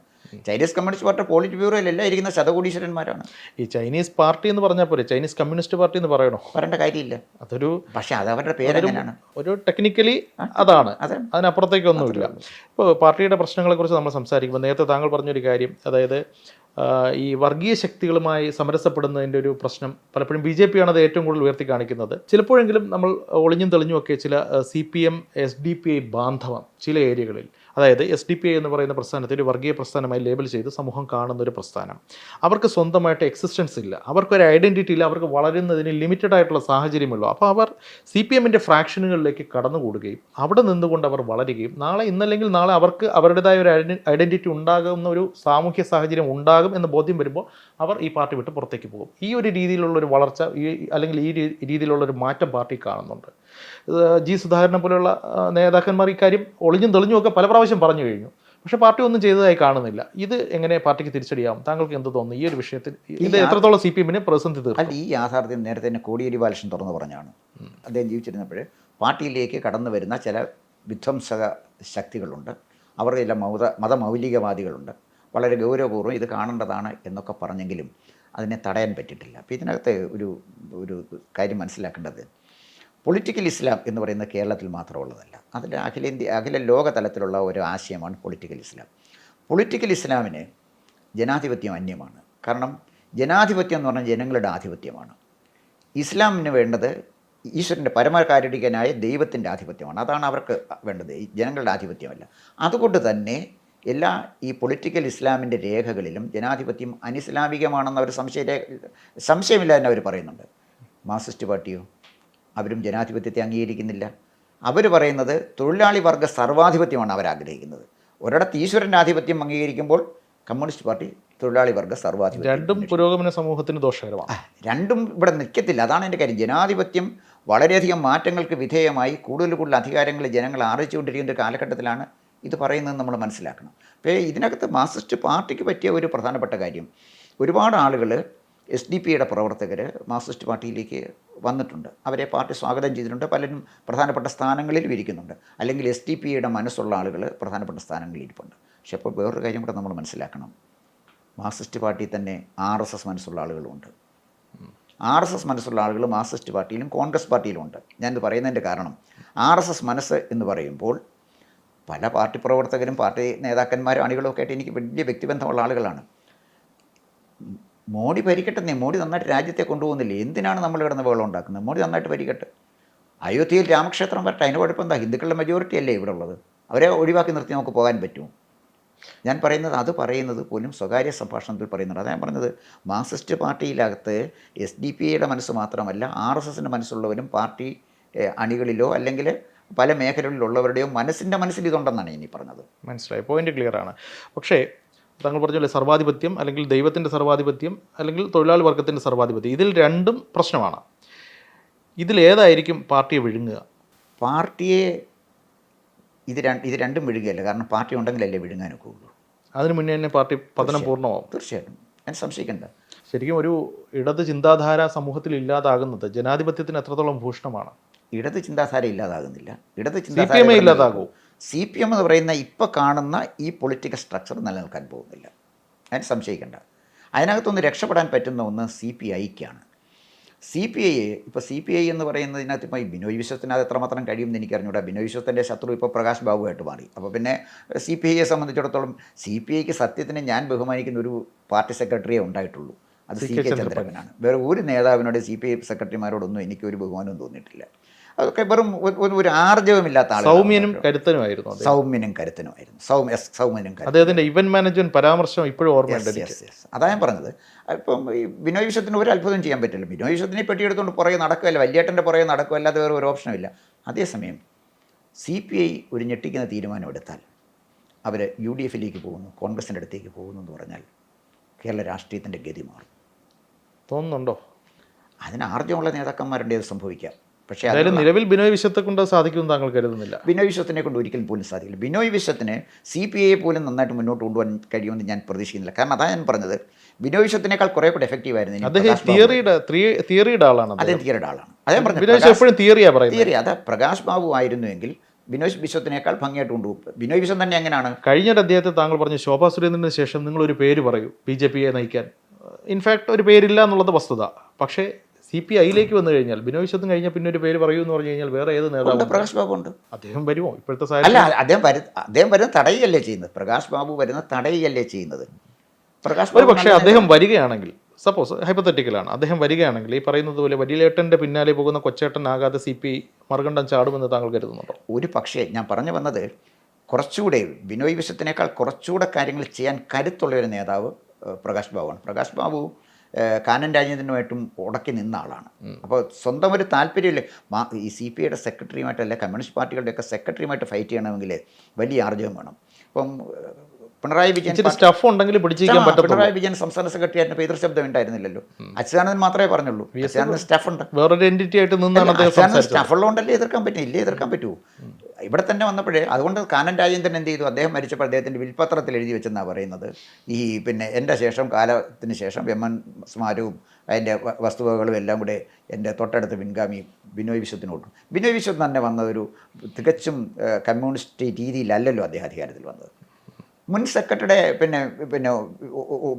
ചൈനീസ് കമ്മ്യൂണിസ്റ്റ് പാർട്ടി പോളിറ്റ് ബ്യൂറോയിലെല്ലാം ഇരിക്കുന്ന ശതകോടീശ്വരന്മാരാണ്. ഈ ചൈനീസ് പാർട്ടി എന്ന് പറഞ്ഞാൽ പോരെ, ചൈനീസ് കമ്മ്യൂണിസ്റ്റ് പാർട്ടി എന്ന് പറയണോ? പറയേണ്ട കാര്യമില്ല. പക്ഷേ അത് അവരുടെ പേരെങ്ങനെയാണ്? ഒരു ടെക്നിക്കലി അതാണ്, അതിനപ്പുറത്തേക്കൊന്നുമില്ല. ഇപ്പോൾ പാർട്ടിയുടെ പ്രശ്നങ്ങളെക്കുറിച്ച് നമ്മൾ സംസാരിക്കുമ്പോൾ നേരത്തെ താങ്കൾ പറഞ്ഞൊരു കാര്യം, അതായത് ഈ വർഗീയ ശക്തികളുമായി സമരസപ്പെടുന്നതിൻ്റെ ഒരു പ്രശ്നം പലപ്പോഴും BJP ആണ് അത് ഏറ്റവും കൂടുതൽ ഉയർത്തി കാണിക്കുന്നത്. ചിലപ്പോഴെങ്കിലും നമ്മൾ ഒളിഞ്ഞും തെളിഞ്ഞുമൊക്കെ ചില CPM SDPI ബാന്ധവം ചില ഏരിയകളിൽ, അതായത് SDPI എന്ന് പറയുന്ന പ്രസ്ഥാനത്തെ ഒരു വർഗീയ പ്രസ്ഥാനമായി ലേബൽ ചെയ്ത് സമൂഹം കാണുന്ന ഒരു പ്രസ്ഥാനം, അവർക്ക് സ്വന്തമായിട്ട് എക്സിസ്റ്റൻസ് ഇല്ല, അവർക്കൊരു ഐഡൻറ്റിറ്റി ഇല്ല, അവർക്ക് വളരുന്നതിന് ലിമിറ്റഡ് ആയിട്ടുള്ള സാഹചര്യമുള്ളൂ. അപ്പോൾ അവർ CPM-ൻ്റെ ഫ്രാക്ഷനുകളിലേക്ക് കടന്നുകൂടുകയും അവിടെ നിന്നുകൊണ്ട് അവർ വളരുകയും ഇന്നല്ലെങ്കിൽ നാളെ അവർക്ക് അവരുടേതായ ഒരു ഐഡൻറ്റിറ്റി ഉണ്ടാകുന്ന ഒരു സാമൂഹ്യ സാഹചര്യം ഉണ്ടാകും എന്ന് ബോധ്യം വരുമ്പോൾ അവർ ഈ പാർട്ടി വിട്ട് പുറത്തേക്ക് പോകും. ഈ ഒരു രീതിയിലുള്ളൊരു വളർച്ച അല്ലെങ്കിൽ ഈ രീതിയിലുള്ളൊരു മാറ്റം പാർട്ടി കാണുന്നുണ്ട്. G. സുധാകരനെ പോലെയുള്ള നേതാക്കന്മാർ ഇക്കാര്യം ഒളിഞ്ഞും തെളിഞ്ഞുമൊക്കെ പല പ്രാവശ്യം പറഞ്ഞു കഴിഞ്ഞു. പക്ഷേ പാർട്ടി ഒന്നും ചെയ്തതായി കാണുന്നില്ല. ഇത് എങ്ങനെ പാർട്ടിക്ക് തിരിച്ചടിയാവും? താങ്കൾക്ക് എന്ത് തോന്നുന്നു ഈ ഒരു വിഷയത്തിൽ? ഇത് എത്രത്തോളം CPM-നെ പ്രതിസന്ധി തീർക്കും? ഈ യാഥാർത്ഥ്യം നേരത്തെ തന്നെ കോടിയേരി ബാലകൃഷ്ണൻ തുറന്നു പറഞ്ഞാണ്. അദ്ദേഹം ജീവിച്ചിരുന്നപ്പോൾ പാർട്ടിയിലേക്ക് കടന്നു വരുന്ന ചില വിധ്വംസക ശക്തികളുണ്ട്, അവരുടെ ചില മതമൗലികവാദികളുണ്ട്, വളരെ ഗൗരവപൂർവ്വം ഇത് കാണേണ്ടതാണ് എന്നൊക്കെ പറഞ്ഞെങ്കിലും അതിനെ തടയാൻ പറ്റിയിട്ടില്ല. അപ്പോൾ ഇതിനകത്ത് ഒരു കാര്യം മനസ്സിലാക്കേണ്ടത്, പൊളിറ്റിക്കൽ ഇസ്ലാം എന്ന് പറയുന്നത് കേരളത്തിൽ മാത്രമുള്ളതല്ല, അതിൽ അഖില ലോക തലത്തിലുള്ള ഒരു ആശയമാണ് പൊളിറ്റിക്കൽ ഇസ്ലാം. പൊളിറ്റിക്കൽ ഇസ്ലാമിന് ജനാധിപത്യം അന്യമാണ്. കാരണം ജനാധിപത്യം എന്ന് പറഞ്ഞാൽ ജനങ്ങളുടെ ആധിപത്യമാണ്. ഇസ്ലാമിന് വേണ്ടത് ഈശ്വരൻ്റെ പരമകാരുണികനായ ദൈവത്തിൻ്റെ ആധിപത്യമാണ്. അതാണ് അവർക്ക് വേണ്ടത്, ജനങ്ങളുടെ ആധിപത്യമല്ല. അതുകൊണ്ട് തന്നെ ഈ പൊളിറ്റിക്കൽ ഇസ്ലാമിൻ്റെ രേഖകളിലും ജനാധിപത്യം അനിസ്ലാമികമാണെന്ന് അവർ സംശയമില്ല തന്നെ അവർ പറയുന്നുണ്ട്. മാർക്സിസ്റ്റ് പാർട്ടിയോ അവരും ജനാധിപത്യത്തെ അംഗീകരിക്കുന്നില്ല. അവർ പറയുന്നത് തൊഴിലാളി വർഗ സർവാധിപത്യമാണ് അവരാഗ്രഹിക്കുന്നത്. ഒരിടത്ത് ഈശ്വരൻ്റെ ആധിപത്യം അംഗീകരിക്കുമ്പോൾ കമ്മ്യൂണിസ്റ്റ് പാർട്ടി തൊഴിലാളി വർഗ സർവാധിപത്യം. രണ്ടും പുരോഗമന സമൂഹത്തിന് ദോഷകരമാണ്. രണ്ടും ഇവിടെ നിൽക്കത്തില്ല. അതാണ് എൻ്റെ കാര്യം. ജനാധിപത്യം വളരെയധികം മാറ്റങ്ങൾക്ക് വിധേയമായി കൂടുതൽ അധികാരങ്ങൾ ജനങ്ങൾ ആർജിച്ചുകൊണ്ടിരിക്കുന്ന ഒരു കാലഘട്ടത്തിലാണ് ഇത് പറയുന്നത് നമ്മൾ മനസ്സിലാക്കണം. അപ്പോൾ ഇതിനകത്ത് മാർക്സിസ്റ്റ് പാർട്ടിക്ക് പറ്റിയ ഒരു പ്രധാനപ്പെട്ട കാര്യം, ഒരുപാട് ആളുകൾ SDP-യുടെ പ്രവർത്തകർ മാർക്സിസ്റ്റ് പാർട്ടിയിലേക്ക് വന്നിട്ടുണ്ട്. അവരെ പാർട്ടി സ്വാഗതം ചെയ്തിട്ടുണ്ട്. പലരും പ്രധാനപ്പെട്ട സ്ഥാനങ്ങളിലും ഇരിക്കുന്നുണ്ട്. അല്ലെങ്കിൽ SDP-യുടെ മനസ്സുള്ള ആളുകൾ പ്രധാനപ്പെട്ട സ്ഥാനങ്ങളിൽ ഇരിപ്പുണ്ട്. പക്ഷെ അപ്പോൾ വേറൊരു കാര്യം കൂടെ നമ്മൾ മനസ്സിലാക്കണം. മാർക്സിസ്റ്റ് പാർട്ടിയിൽ തന്നെ RSS മനസ്സുള്ള ആളുകളുമുണ്ട്. RSS മനസ്സുള്ള ആളുകൾ മാർക്സിസ്റ്റ് പാർട്ടിയിലും കോൺഗ്രസ് പാർട്ടിയിലുമുണ്ട്. ഞാനിത് പറയുന്നതിൻ്റെ കാരണം, RSS മനസ്സ് എന്ന് പറയുമ്പോൾ പല പാർട്ടി പ്രവർത്തകരും പാർട്ടി നേതാക്കന്മാരും അണികളൊക്കെ ആയിട്ട് എനിക്ക് വലിയ വ്യക്തിബന്ധമുള്ള ആളുകളാണ്. മോഡി ഭരിക്കട്ടെ, മോഡി നന്നായിട്ട് രാജ്യത്തെ കൊണ്ടുപോകുന്നില്ലേ, എന്തിനാണ് നമ്മൾ കിടന്ന് ബഹളം ഉണ്ടാക്കുന്നത്? മോഡി നന്നായിട്ട് ഭരിക്കട്ടെ, അയോധ്യയിൽ രാമക്ഷേത്രം വരട്ടെ, അതിന് കുഴപ്പമെന്താ? ഹിന്ദുക്കളുടെ മെജോറിറ്റി അല്ലേ ഇവിടെ ഉള്ളത്, അവരെ ഒഴിവാക്കി നിർത്തി നമുക്ക് പോകാൻ പറ്റുമോ? ഞാൻ പറയുന്നത് പോലും സ്വകാര്യ സംഭാഷണത്തിൽ പറയുന്നുണ്ട്. അതാണ് ഞാൻ പറഞ്ഞത്, മാർക്സിസ്റ്റ് പാർട്ടിയിലകത്ത് SDP-യുടെ മനസ്സ് മാത്രമല്ല RSS-ൻ്റെ മനസ്സുള്ളവരും പാർട്ടി അണികളിലോ അല്ലെങ്കിൽ പല മേഖലകളിലുള്ളവരുടെയോ മനസ്സിൽ ഇതുണ്ടെന്നാണ് ഇനി പറഞ്ഞത്. മനസ്സിലായി, പോയിന്റ് ക്ലിയർ ആണ്. പക്ഷേ താങ്കൾ പറഞ്ഞല്ലേ, സർവാധിപത്യം അല്ലെങ്കിൽ ദൈവത്തിൻ്റെ സർവാധിപത്യം അല്ലെങ്കിൽ തൊഴിലാളി വർഗത്തിൻ്റെ സർവാധിപത്യം, ഇതിൽ രണ്ടും പ്രശ്നമാണ്. ഇതിലേതായിരിക്കും പാർട്ടിയെ വിഴുങ്ങുക? പാർട്ടിയെ ഇത് രണ്ടും വിഴുകയല്ല. കാരണം പാർട്ടി ഉണ്ടെങ്കിലല്ലേ വിഴുങ്ങാനൊക്കെ ഉള്ളൂ. അതിന് മുന്നേ തന്നെ പാർട്ടി പതനം പൂർണ്ണമാവും. തീർച്ചയായിട്ടും, ഞാൻ സംശയിക്കേണ്ട. ശരിക്കും ഒരു ഇടത് ചിന്താധാര സമൂഹത്തിൽ ഇല്ലാതാകുന്നത് ജനാധിപത്യത്തിന് എത്രത്തോളം ഭൂഷണമാണ്? ഇടത് ചിന്താധാര ഇല്ലാതാകുന്നില്ല. CPM ഇല്ലാതാകും. CPM എന്ന് പറയുന്ന ഇപ്പോൾ കാണുന്ന ഈ പൊളിറ്റിക്കൽ സ്ട്രക്ചർ നിലനിൽക്കാൻ പോകുന്നില്ല, ഞാൻ സംശയിക്കേണ്ട. അതിനകത്തൊന്ന് രക്ഷപ്പെടാൻ പറ്റുന്ന ഒന്ന് CPIക്കാണ്. CPI ഇപ്പോൾ CPI എന്ന് പറയുന്നതിനകത്ത് ഇപ്പോൾ ഈ ബിനോയ് വിശ്വത്തിന് അത് എത്രമാത്രം കഴിയുമെന്ന് എനിക്കറിഞ്ഞൂടാ. ബിനോയ് വിശ്വത്തിൻ്റെ ശത്രു ഇപ്പോൾ പ്രകാശ് ബാബുവായിട്ട് മാറി. അപ്പോൾ പിന്നെ CPIയെ സംബന്ധിച്ചിടത്തോളം CPIക്ക് സത്യത്തിന് ഞാൻ ബഹുമാനിക്കുന്ന ഒരു പാർട്ടി സെക്രട്ടറിയേ ഉണ്ടായിട്ടുള്ളൂ, അത് CK ചന്ദ്രപ്പനാണ്. വേറെ ഒരു നേതാവിനോട് CPI സെക്രട്ടറിമാരോടൊന്നും എനിക്ക് ഒരു ബഹുമാനവും തോന്നിയിട്ടില്ല. അതൊക്കെ വെറും ഒരു ആർജവമില്ലാത്ത ആളുകൾ. സൗമ്യനും കരുത്തനുമായിരുന്നു. സൗമ്യനും കരുത്തനും. അദ്ദേഹത്തിന്റെ ഇവന്റ് മാനേജ്മെന്റ് പരാമർശം ഇപ്പോഴും ഓർമ്മയുണ്ട്. അതാ ഞാൻ പറഞ്ഞത്. ഇപ്പം ഈ ബിനോയ് വിശ്വത്തിന് ഒരു അത്ഭുതം ചെയ്യാൻ പറ്റില്ല. ബിനോയ് വിശ്വത്തിനെ പെട്ടിയെടുത്തുകൊണ്ട് പുറകെ നടക്കുകയല്ല, വല്യേട്ടൻ്റെ പുറകെ നടക്കുകയല്ലാതെ വേറെ ഒരു ഓപ്ഷനുമില്ല. അതേസമയം CPI ഒരു ഞെട്ടിക്കുന്ന തീരുമാനമെടുത്താൽ അവർ UDFിലേക്ക് പോകുന്നു, കോൺഗ്രസിൻ്റെ അടുത്തേക്ക് പോകുന്നു എന്ന് പറഞ്ഞാൽ കേരള രാഷ്ട്രീയത്തിൻ്റെ ഗതി മാറും. തോന്നുന്നുണ്ടോ? അതിന് ആർജവമുള്ള നേതാക്കന്മാരുടെ അത് സംഭവിക്കാം. പക്ഷേ നിലവിൽ ബിനോയ് വിശ്വത്തെ കൊണ്ട് സാധിക്കുമെന്ന് താങ്കൾ കരുതുന്നില്ല? ബിനോയ് വിശ്വത്തിനെ കൊണ്ട് ഒരിക്കലും പോലും സാധിക്കില്ല. ബിനോയ് വിശ്വത്തിന് CPIയെ പോലും നന്നായിട്ട് മുന്നോട്ട് കൊണ്ടുപോകാൻ കഴിയുമെന്ന് ഞാൻ പ്രതീക്ഷിക്കുന്നില്ല. കാരണം അതാണ് ഞാൻ പറഞ്ഞത്, ബിനോയ് വിശ്വത്തിനേക്കാൾ കുറേ കൂടെ എഫക്റ്റീവ് ആയിരുന്നു. അദ്ദേഹം തിയറിയുടെ ആളാണ്. അദ്ദേഹം തിയറിയുടെ ആളാണ്. അതേ പറഞ്ഞു, തിയറി. അത് പ്രകാശ് ബാബു ആയിരുന്നുവെങ്കിൽ ബിനോയ് വിശ്വത്തിനേക്കാൾ ഭംഗിയായിട്ട് കൊണ്ടുപോകും. ബിനോയ് വിശ്വം തന്നെ എങ്ങനെയാണ്? കഴിഞ്ഞൊരു അദ്ദേഹത്തെ താങ്കൾ പറഞ്ഞു, ശോഭാ സുരേന്ദ്രന് ശേഷം നിങ്ങളൊരു പേര് പറയൂ BJPയെ നയിക്കാൻ. ഇൻഫാക്ട് ഒരു പേരില്ല എന്നുള്ളത് വസ്തുത. പക്ഷേ CPIയിലേക്ക് വന്നു കഴിഞ്ഞാൽ ബിനോയ് വിശ്വത്തിന് കഴിഞ്ഞാൽ പിന്നെ ഒരു പേര് പറയൂ എന്ന് പറഞ്ഞു കഴിഞ്ഞാൽ വേറെ ഏത് നേതാവ്? പ്രകാശ് ബാബു ഉണ്ട്. അദ്ദേഹം വരുമോ ഇപ്പോഴത്തെ അല്ല, അദ്ദേഹം വരുന്ന തടയുകയല്ലേ ചെയ്യുന്നത്. പ്രകാശ് ബാബു വരുന്ന തടയുകയല്ലേ ചെയ്യുന്നത്. പ്രകാശ് ബാബു പക്ഷേ അദ്ദേഹം വരികയാണെങ്കിൽ, സപ്പോസ് ഹൈപ്പത്തറ്റിക്കലാണ്, അദ്ദേഹം വരികയാണെങ്കിൽ ഈ പറയുന്നത് പോലെ വലിയേട്ടൻ്റെ പിന്നാലെ പോകുന്ന കൊച്ചേട്ടനാകാതെ CPI മറുകണ്ഠം ചാടുമെന്ന് താങ്കൾ കരുതുന്നുണ്ടോ? ഒരു പക്ഷേ ഞാൻ പറഞ്ഞു വന്നത്, കുറച്ചുകൂടെ ബിനോയ് വിശ്വത്തിനേക്കാൾ കുറച്ചുകൂടെ കാര്യങ്ങൾ ചെയ്യാൻ കരുത്തുള്ള ഒരു നേതാവ് പ്രകാശ് ബാബുവാണ്. പ്രകാശ് ബാബു കാനൻ രാജേന്ദ്രനുമായിട്ടും ഉടക്കി നിന്ന ആളാണ്. അപ്പോൾ സ്വന്തം ഒരു താല്പര്യമില്ല. ഈ CPIയുടെ സെക്രട്ടറിയുമായിട്ടല്ല, കമ്മ്യൂണിസ്റ്റ് പാർട്ടികളുടെയൊക്കെ സെക്രട്ടറിയുമായിട്ട് ഫൈറ്റ് ചെയ്യണമെങ്കിൽ വലിയ ആർജവം വേണം. ഇപ്പം പിണറായി വിജയൻ സ്റ്റഫ് ഉണ്ടെങ്കിൽ പിടിച്ചിരിക്കാൻ പറ്റും. പിണറായി വിജയൻ സംസ്ഥാന സെക്രട്ടറി ആയിട്ട് എതിർശബ്ദം ഉണ്ടായിരുന്നില്ലല്ലോ. അച്യുതാനന്ദൻ മാത്രമേ പറഞ്ഞുള്ളൂ. അച്യുതാനന്ദൻ സ്റ്റാഫ് ഉണ്ട്, വേറൊരു എൻറ്റിറ്റി ആയിട്ട് നിന്നാണ്. സ്റ്റാഫ് ഉള്ളതുകൊണ്ടല്ലേ എതിർക്കാൻ പറ്റും, ഇല്ലേ എതിർക്കാൻ പറ്റൂ. ഇവിടെ തന്നെ വന്നപ്പോഴേ, അതുകൊണ്ട് കാനൻ രാജേന്ദ്രൻ എന്ത് ചെയ്തു, അദ്ദേഹം മരിച്ചപ്പോൾ അദ്ദേഹത്തിൻ്റെ വിൽപ്പത്രത്തിൽ എഴുതി വെച്ചെന്നാണ് പറയുന്നത്. ഈ പിന്നെ എൻ്റെ ശേഷം, കാലത്തിന് ശേഷം MN സ്മാരകവും അതിൻ്റെ വസ്തുവകകളും എല്ലാം കൂടെ എൻ്റെ തൊട്ടടുത്ത പിൻഗാമി ബിനോയ് വിശ്വത്തിന് കൊടുക്കും. ബിനോയ് വിശ്വം തന്നെ വന്നതൊരു തികച്ചും കമ്മ്യൂണിസ്റ്റ് രീതിയിലല്ലല്ലോ അദ്ദേഹം അധികാരത്തിൽ വന്നത്. മുൻ സെക്രട്ടറിയുടെ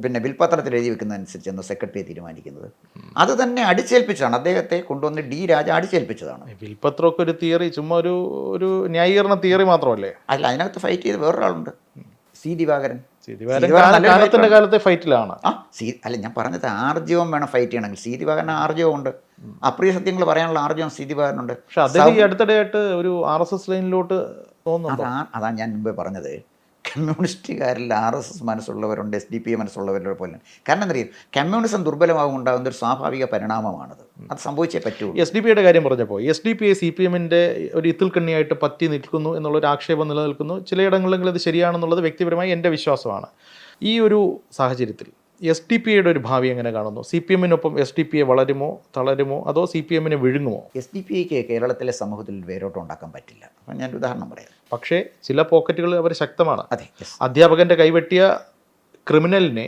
പിന്നെ വിൽപ്പത്രത്തിൽ എഴുതി വെക്കുന്നതനുസരിച്ചാണ് സെക്രട്ടറിയെ തീരുമാനിക്കുന്നത്. അത് തന്നെ അടിച്ചേൽപ്പിച്ചതാണ്, അദ്ദേഹത്തെ കൊണ്ടുവന്ന് D രാജ അടിച്ചേൽപ്പിച്ചതാണ്. വിൽപ്പത്രമൊക്കെ ഒരു തിയറി, ചുമ്മാ ഒരു ന്യായീകരണ തിയറി മാത്രമല്ലേ? അല്ല, അതിനകത്ത് ഫൈറ്റ് ചെയ്ത് വേറൊരാളുണ്ട്, C ദിവാകരൻ. കാലത്തെ ഫൈറ്റിലാണ്. അല്ല, ഞാൻ പറഞ്ഞത് ആർജവം വേണം ഫൈറ്റ് ചെയ്യണമെങ്കിൽ. C ദിവാകരൻ ആർജവം ഉണ്ട്, അപ്രിയ സത്യങ്ങൾ പറയാനുള്ള ആർജവം C ദിവാകരനുണ്ട്. പക്ഷെ അദ്ദേഹം ഈ അടുത്തിടെയായിട്ട് ഒരു RSS ലൈനിലോട്ട് തോന്നുന്നു. അതാണ് ഞാൻ മുമ്പേ പറഞ്ഞത്, കമ്മ്യൂണിസ്റ്റുകാരിൽ RSS മനസ്സുള്ളവരുണ്ട്, SDP മനസ്സുള്ളവരുടെ പോലെ. കാരണം എന്താ പറയുക, കമ്മ്യൂണിസം ദുർബലമാകും ഉണ്ടാകുന്ന ഒരു സ്വാഭാവിക പരിണാമമാണത്. അത് സംഭവിച്ചേ പറ്റൂ. SDP കാര്യം പറഞ്ഞപ്പോൾ SDP CPMന്റെ ഒരു ഇത്തിൽക്കണ്ണിയായിട്ട് പറ്റി നിൽക്കുന്നു എന്നുള്ളൊരു ആക്ഷേപം നിലനിൽക്കുന്നു. ചിലയിടങ്ങളിൽ അത് ശരിയാണെന്നുള്ളത് വ്യക്തിപരമായി എൻ്റെ വിശ്വാസമാണ്. ഈ ഒരു സാഹചര്യത്തിൽ SDP ഒരു ഭാവി എങ്ങനെ കാണുന്നു? CPMനൊപ്പം SDP വളരുമോ, തളരുമോ, അതോ CPMനെ വിഴുങ്ങുമോ? SDP കേരളത്തിലെ സമൂഹത്തിൽ വേരോട്ടം ഉണ്ടാക്കാൻ പറ്റില്ല. അപ്പം ഞാൻ ഉദാഹരണം പറയാം. പക്ഷേ ചില പോക്കറ്റുകൾ അവർ ശക്തമാണ്. അതെ, അധ്യാപകൻ്റെ കൈവെട്ടിയ ക്രിമിനലിനെ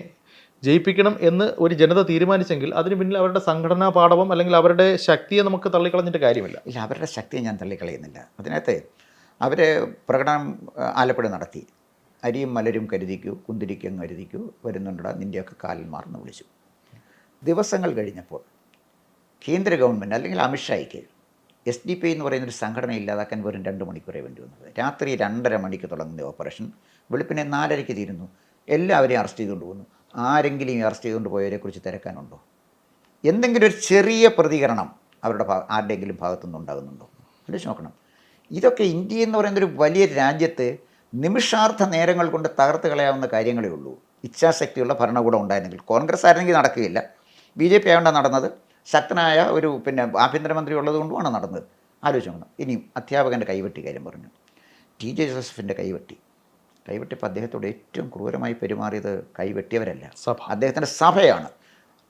ജയിപ്പിക്കണം എന്ന് ഒരു ജനത തീരുമാനിച്ചെങ്കിൽ അതിന് പിന്നിൽ അവരുടെ സംഘടനാ പാഠവും അല്ലെങ്കിൽ അവരുടെ ശക്തിയെ നമുക്ക് തള്ളിക്കളഞ്ഞിട്ട് കാര്യമില്ല. ഇല്ല, അവരുടെ ശക്തിയെ ഞാൻ തള്ളിക്കളയുന്നില്ല. അതിനകത്ത് അവർ പ്രകടനം ആലപ്പുഴ നടത്തി. അരിയും മലരും കരുതിക്കൂ, കുന്തിരിക്കും കരുതിക്കൂ, വരുന്നുണ്ടടാ നിൻ്റെയൊക്കെ കാലിൽ മാർന്ന് വിളിച്ചു. ദിവസങ്ങൾ കഴിഞ്ഞപ്പോൾ കേന്ദ്ര ഗവൺമെൻറ് അല്ലെങ്കിൽ അമിത്ഷായ്ക്ക് SDP എന്ന് പറയുന്നൊരു സംഘടന ഇല്ലാതാക്കാൻ വെറും 2 മണിക്കൂറേ വേണ്ടി വന്നത്. രാത്രി 2:30 മണിക്ക് തുടങ്ങുന്ന ഓപ്പറേഷൻ വെളുപ്പിനെ 4:30 തീരുന്നു. എല്ലാവരെയും അറസ്റ്റ് ചെയ്തുകൊണ്ട് പോകുന്നു. ആരെങ്കിലും അറസ്റ്റ് ചെയ്തുകൊണ്ട് പോയവരെക്കുറിച്ച് തിരക്കാനുണ്ടോ? എന്തെങ്കിലും ഒരു ചെറിയ പ്രതികരണം അവരുടെ ആരുടെയെങ്കിലും ഭാഗത്തുനിന്ന് ഉണ്ടാകുന്നുണ്ടോ? ആലോചിച്ച് നോക്കണം. ഇതൊക്കെ ഇന്ത്യ എന്ന് പറയുന്നൊരു വലിയ രാജ്യത്ത് നിമിഷാർത്ഥ നേരങ്ങൾ കൊണ്ട് തകർത്ത് കളയാവുന്ന കാര്യങ്ങളേ ഉള്ളൂ. ഇച്ഛാശക്തിയുള്ള ഭരണകൂടം ഉണ്ടായിരുന്നെങ്കിൽ. കോൺഗ്രസ് ആയിരുന്നെങ്കിൽ നടക്കുകയില്ല. BJP ആയതുകൊണ്ടാണ് നടന്നത്. ശക്തനായ ഒരു ആഭ്യന്തരമന്ത്രി ഉള്ളതുകൊണ്ടുമാണ് നടന്നത്. ആലോചിച്ച് നോക്കണം. ഇനിയും അധ്യാപകൻ്റെ കൈവെട്ടി കാര്യം പറഞ്ഞു. TJ ജോസഫിൻ്റെ കൈവെട്ടിപ്പോൾ അദ്ദേഹത്തോട് ഏറ്റവും ക്രൂരമായി പെരുമാറിയത് കൈവെട്ടിയവരല്ല, അദ്ദേഹത്തിൻ്റെ സഭയാണ്.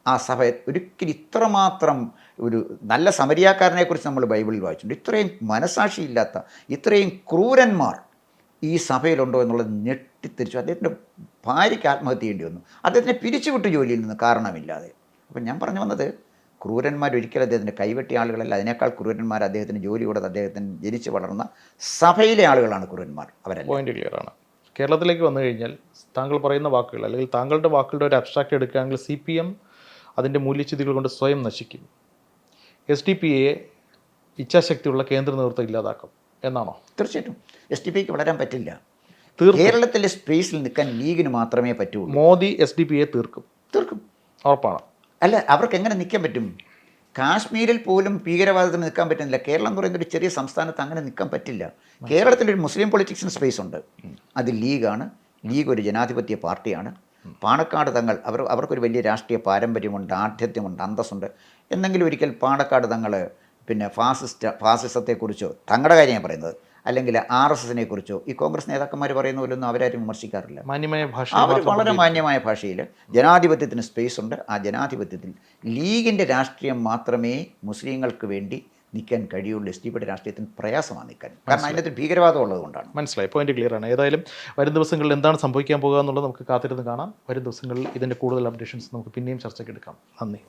ആ സഭ ഒരിക്കലും ഇത്രമാത്രം ഒരു നല്ല സമരിയാക്കാരനെക്കുറിച്ച് നമ്മൾ ബൈബിളിൽ വായിച്ചിട്ടുണ്ട്. ഇത്രയും മനസാക്ഷിയില്ലാത്ത, ഇത്രയും ക്രൂരന്മാർ ഈ സഭയിലുണ്ടോ എന്നുള്ളത് ഞെട്ടിത്തിരിച്ചു. അദ്ദേഹത്തിൻ്റെ ഭാര്യയ്ക്ക് ആത്മഹത്യ ചെയ്യേണ്ടി വന്നു. അദ്ദേഹത്തിനെ പിരിച്ചുവിട്ടു ജോലിയിൽ നിന്ന് കാരണമില്ലാതെ. അപ്പം ഞാൻ പറഞ്ഞു വന്നത്, ക്രൂരന്മാർ ഒരിക്കലും അദ്ദേഹത്തിൻ്റെ കൈവെട്ടിയ ആളുകളല്ല. അതിനേക്കാൾ ക്രൂരന്മാർ അദ്ദേഹത്തിന് ജോലി കൊടുത്ത് അദ്ദേഹത്തിന് ജനിച്ച് വളർന്ന സഭയിലെ ആളുകളാണ് ക്രൂരന്മാർ. അവരെ പോയിന്റ് ക്ലിയർ ആണ്. കേരളത്തിലേക്ക് വന്നു കഴിഞ്ഞാൽ താങ്കൾ പറയുന്ന വാക്കുകൾ അല്ലെങ്കിൽ താങ്കളുടെ വാക്കുകളുടെ ഒരു അബ്സ്ട്രാക്റ്റ് എടുക്കുകയാണെങ്കിൽ CPM അതിൻ്റെ മൂല്യച്യുതികൾ കൊണ്ട് സ്വയം നശിക്കും. SDP-യെ ഇച്ഛാശക്തിയുള്ള കേന്ദ്ര നേതൃത്വം ഇല്ലാതാക്കും എന്നാണോ? തീർച്ചയായിട്ടും SDP-ക്ക് വളരാൻ പറ്റില്ല. തീർക്കും. കേരളത്തിലെ സ്പേസിൽ നിൽക്കാൻ ലീഗിന് മാത്രമേ പറ്റുള്ളൂ. മോദി SDP-യെ തീർക്കും. ഉറപ്പാണ്. അല്ല, അവർക്ക് എങ്ങനെ നിൽക്കാൻ പറ്റും? കാശ്മീരിൽ പോലും ഭീകരവാദത്തിന് നിൽക്കാൻ പറ്റുന്നില്ല. കേരളം എന്ന് പറയുന്ന ഒരു ചെറിയ സംസ്ഥാനത്ത് അങ്ങനെ നിൽക്കാൻ പറ്റില്ല. കേരളത്തിലൊരു മുസ്ലിം പൊളിറ്റിക്സിന് സ്പേസ് ഉണ്ട്. അത് ലീഗാണ്. ലീഗ് ഒരു ജനാധിപത്യ പാർട്ടിയാണ്. പാണക്കാട് തങ്ങൾ അവർക്കൊരു വലിയ രാഷ്ട്രീയ പാരമ്പര്യമുണ്ട്, ആഠ്യത്വമുണ്ട്, അന്തസ്സുണ്ട്. എന്നെങ്കിലും ഒരിക്കൽ പാണക്കാട് തങ്ങൾ പിന്നെ ഫാസിസത്തെക്കുറിച്ചോ, തങ്ങളുടെ കാര്യം ഞാൻ പറയുന്നത്, അല്ലെങ്കിൽ RSSനെ കുറിച്ചോ ഈ കോൺഗ്രസ് നേതാക്കന്മാർ പറയുന്ന പോലൊന്നും അവരാരും വിമർശിക്കാറില്ല. മാന്യമായ ഭാഷ. അവർ വളരെ മാന്യമായ ഭാഷയിൽ ജനാധിപത്യത്തിന് സ്പേസ് ഉണ്ട്. ആ ജനാധിപത്യത്തിൽ ലീഗിൻ്റെ രാഷ്ട്രീയം മാത്രമേ മുസ്ലിങ്ങൾക്ക് വേണ്ടി നിൽക്കാൻ കഴിയുള്ളൂ. SDP-യുടെ രാഷ്ട്രീയത്തിന് പ്രയാസമാണ് നിൽക്കാൻ. കാരണം അതിനകത്ത് ഭീകരവാദം ഉള്ളത് കൊണ്ടാണ്. മനസ്സിലായി. പോയിന്റ് ക്ലിയർ ആണ്. ഏതായാലും വരും ദിവസങ്ങളിൽ എന്താണ് സംഭവിക്കാൻ പോകുക എന്നുള്ളത് നമുക്ക് കാത്തിരുന്ന് കാണാം. വരും ദിവസങ്ങളിൽ ഇതിൻ്റെ കൂടുതൽ അപ്ഡേഷൻസ് നമുക്ക് പിന്നെയും ചർച്ചയ്ക്ക് എടുക്കാം. നന്ദി.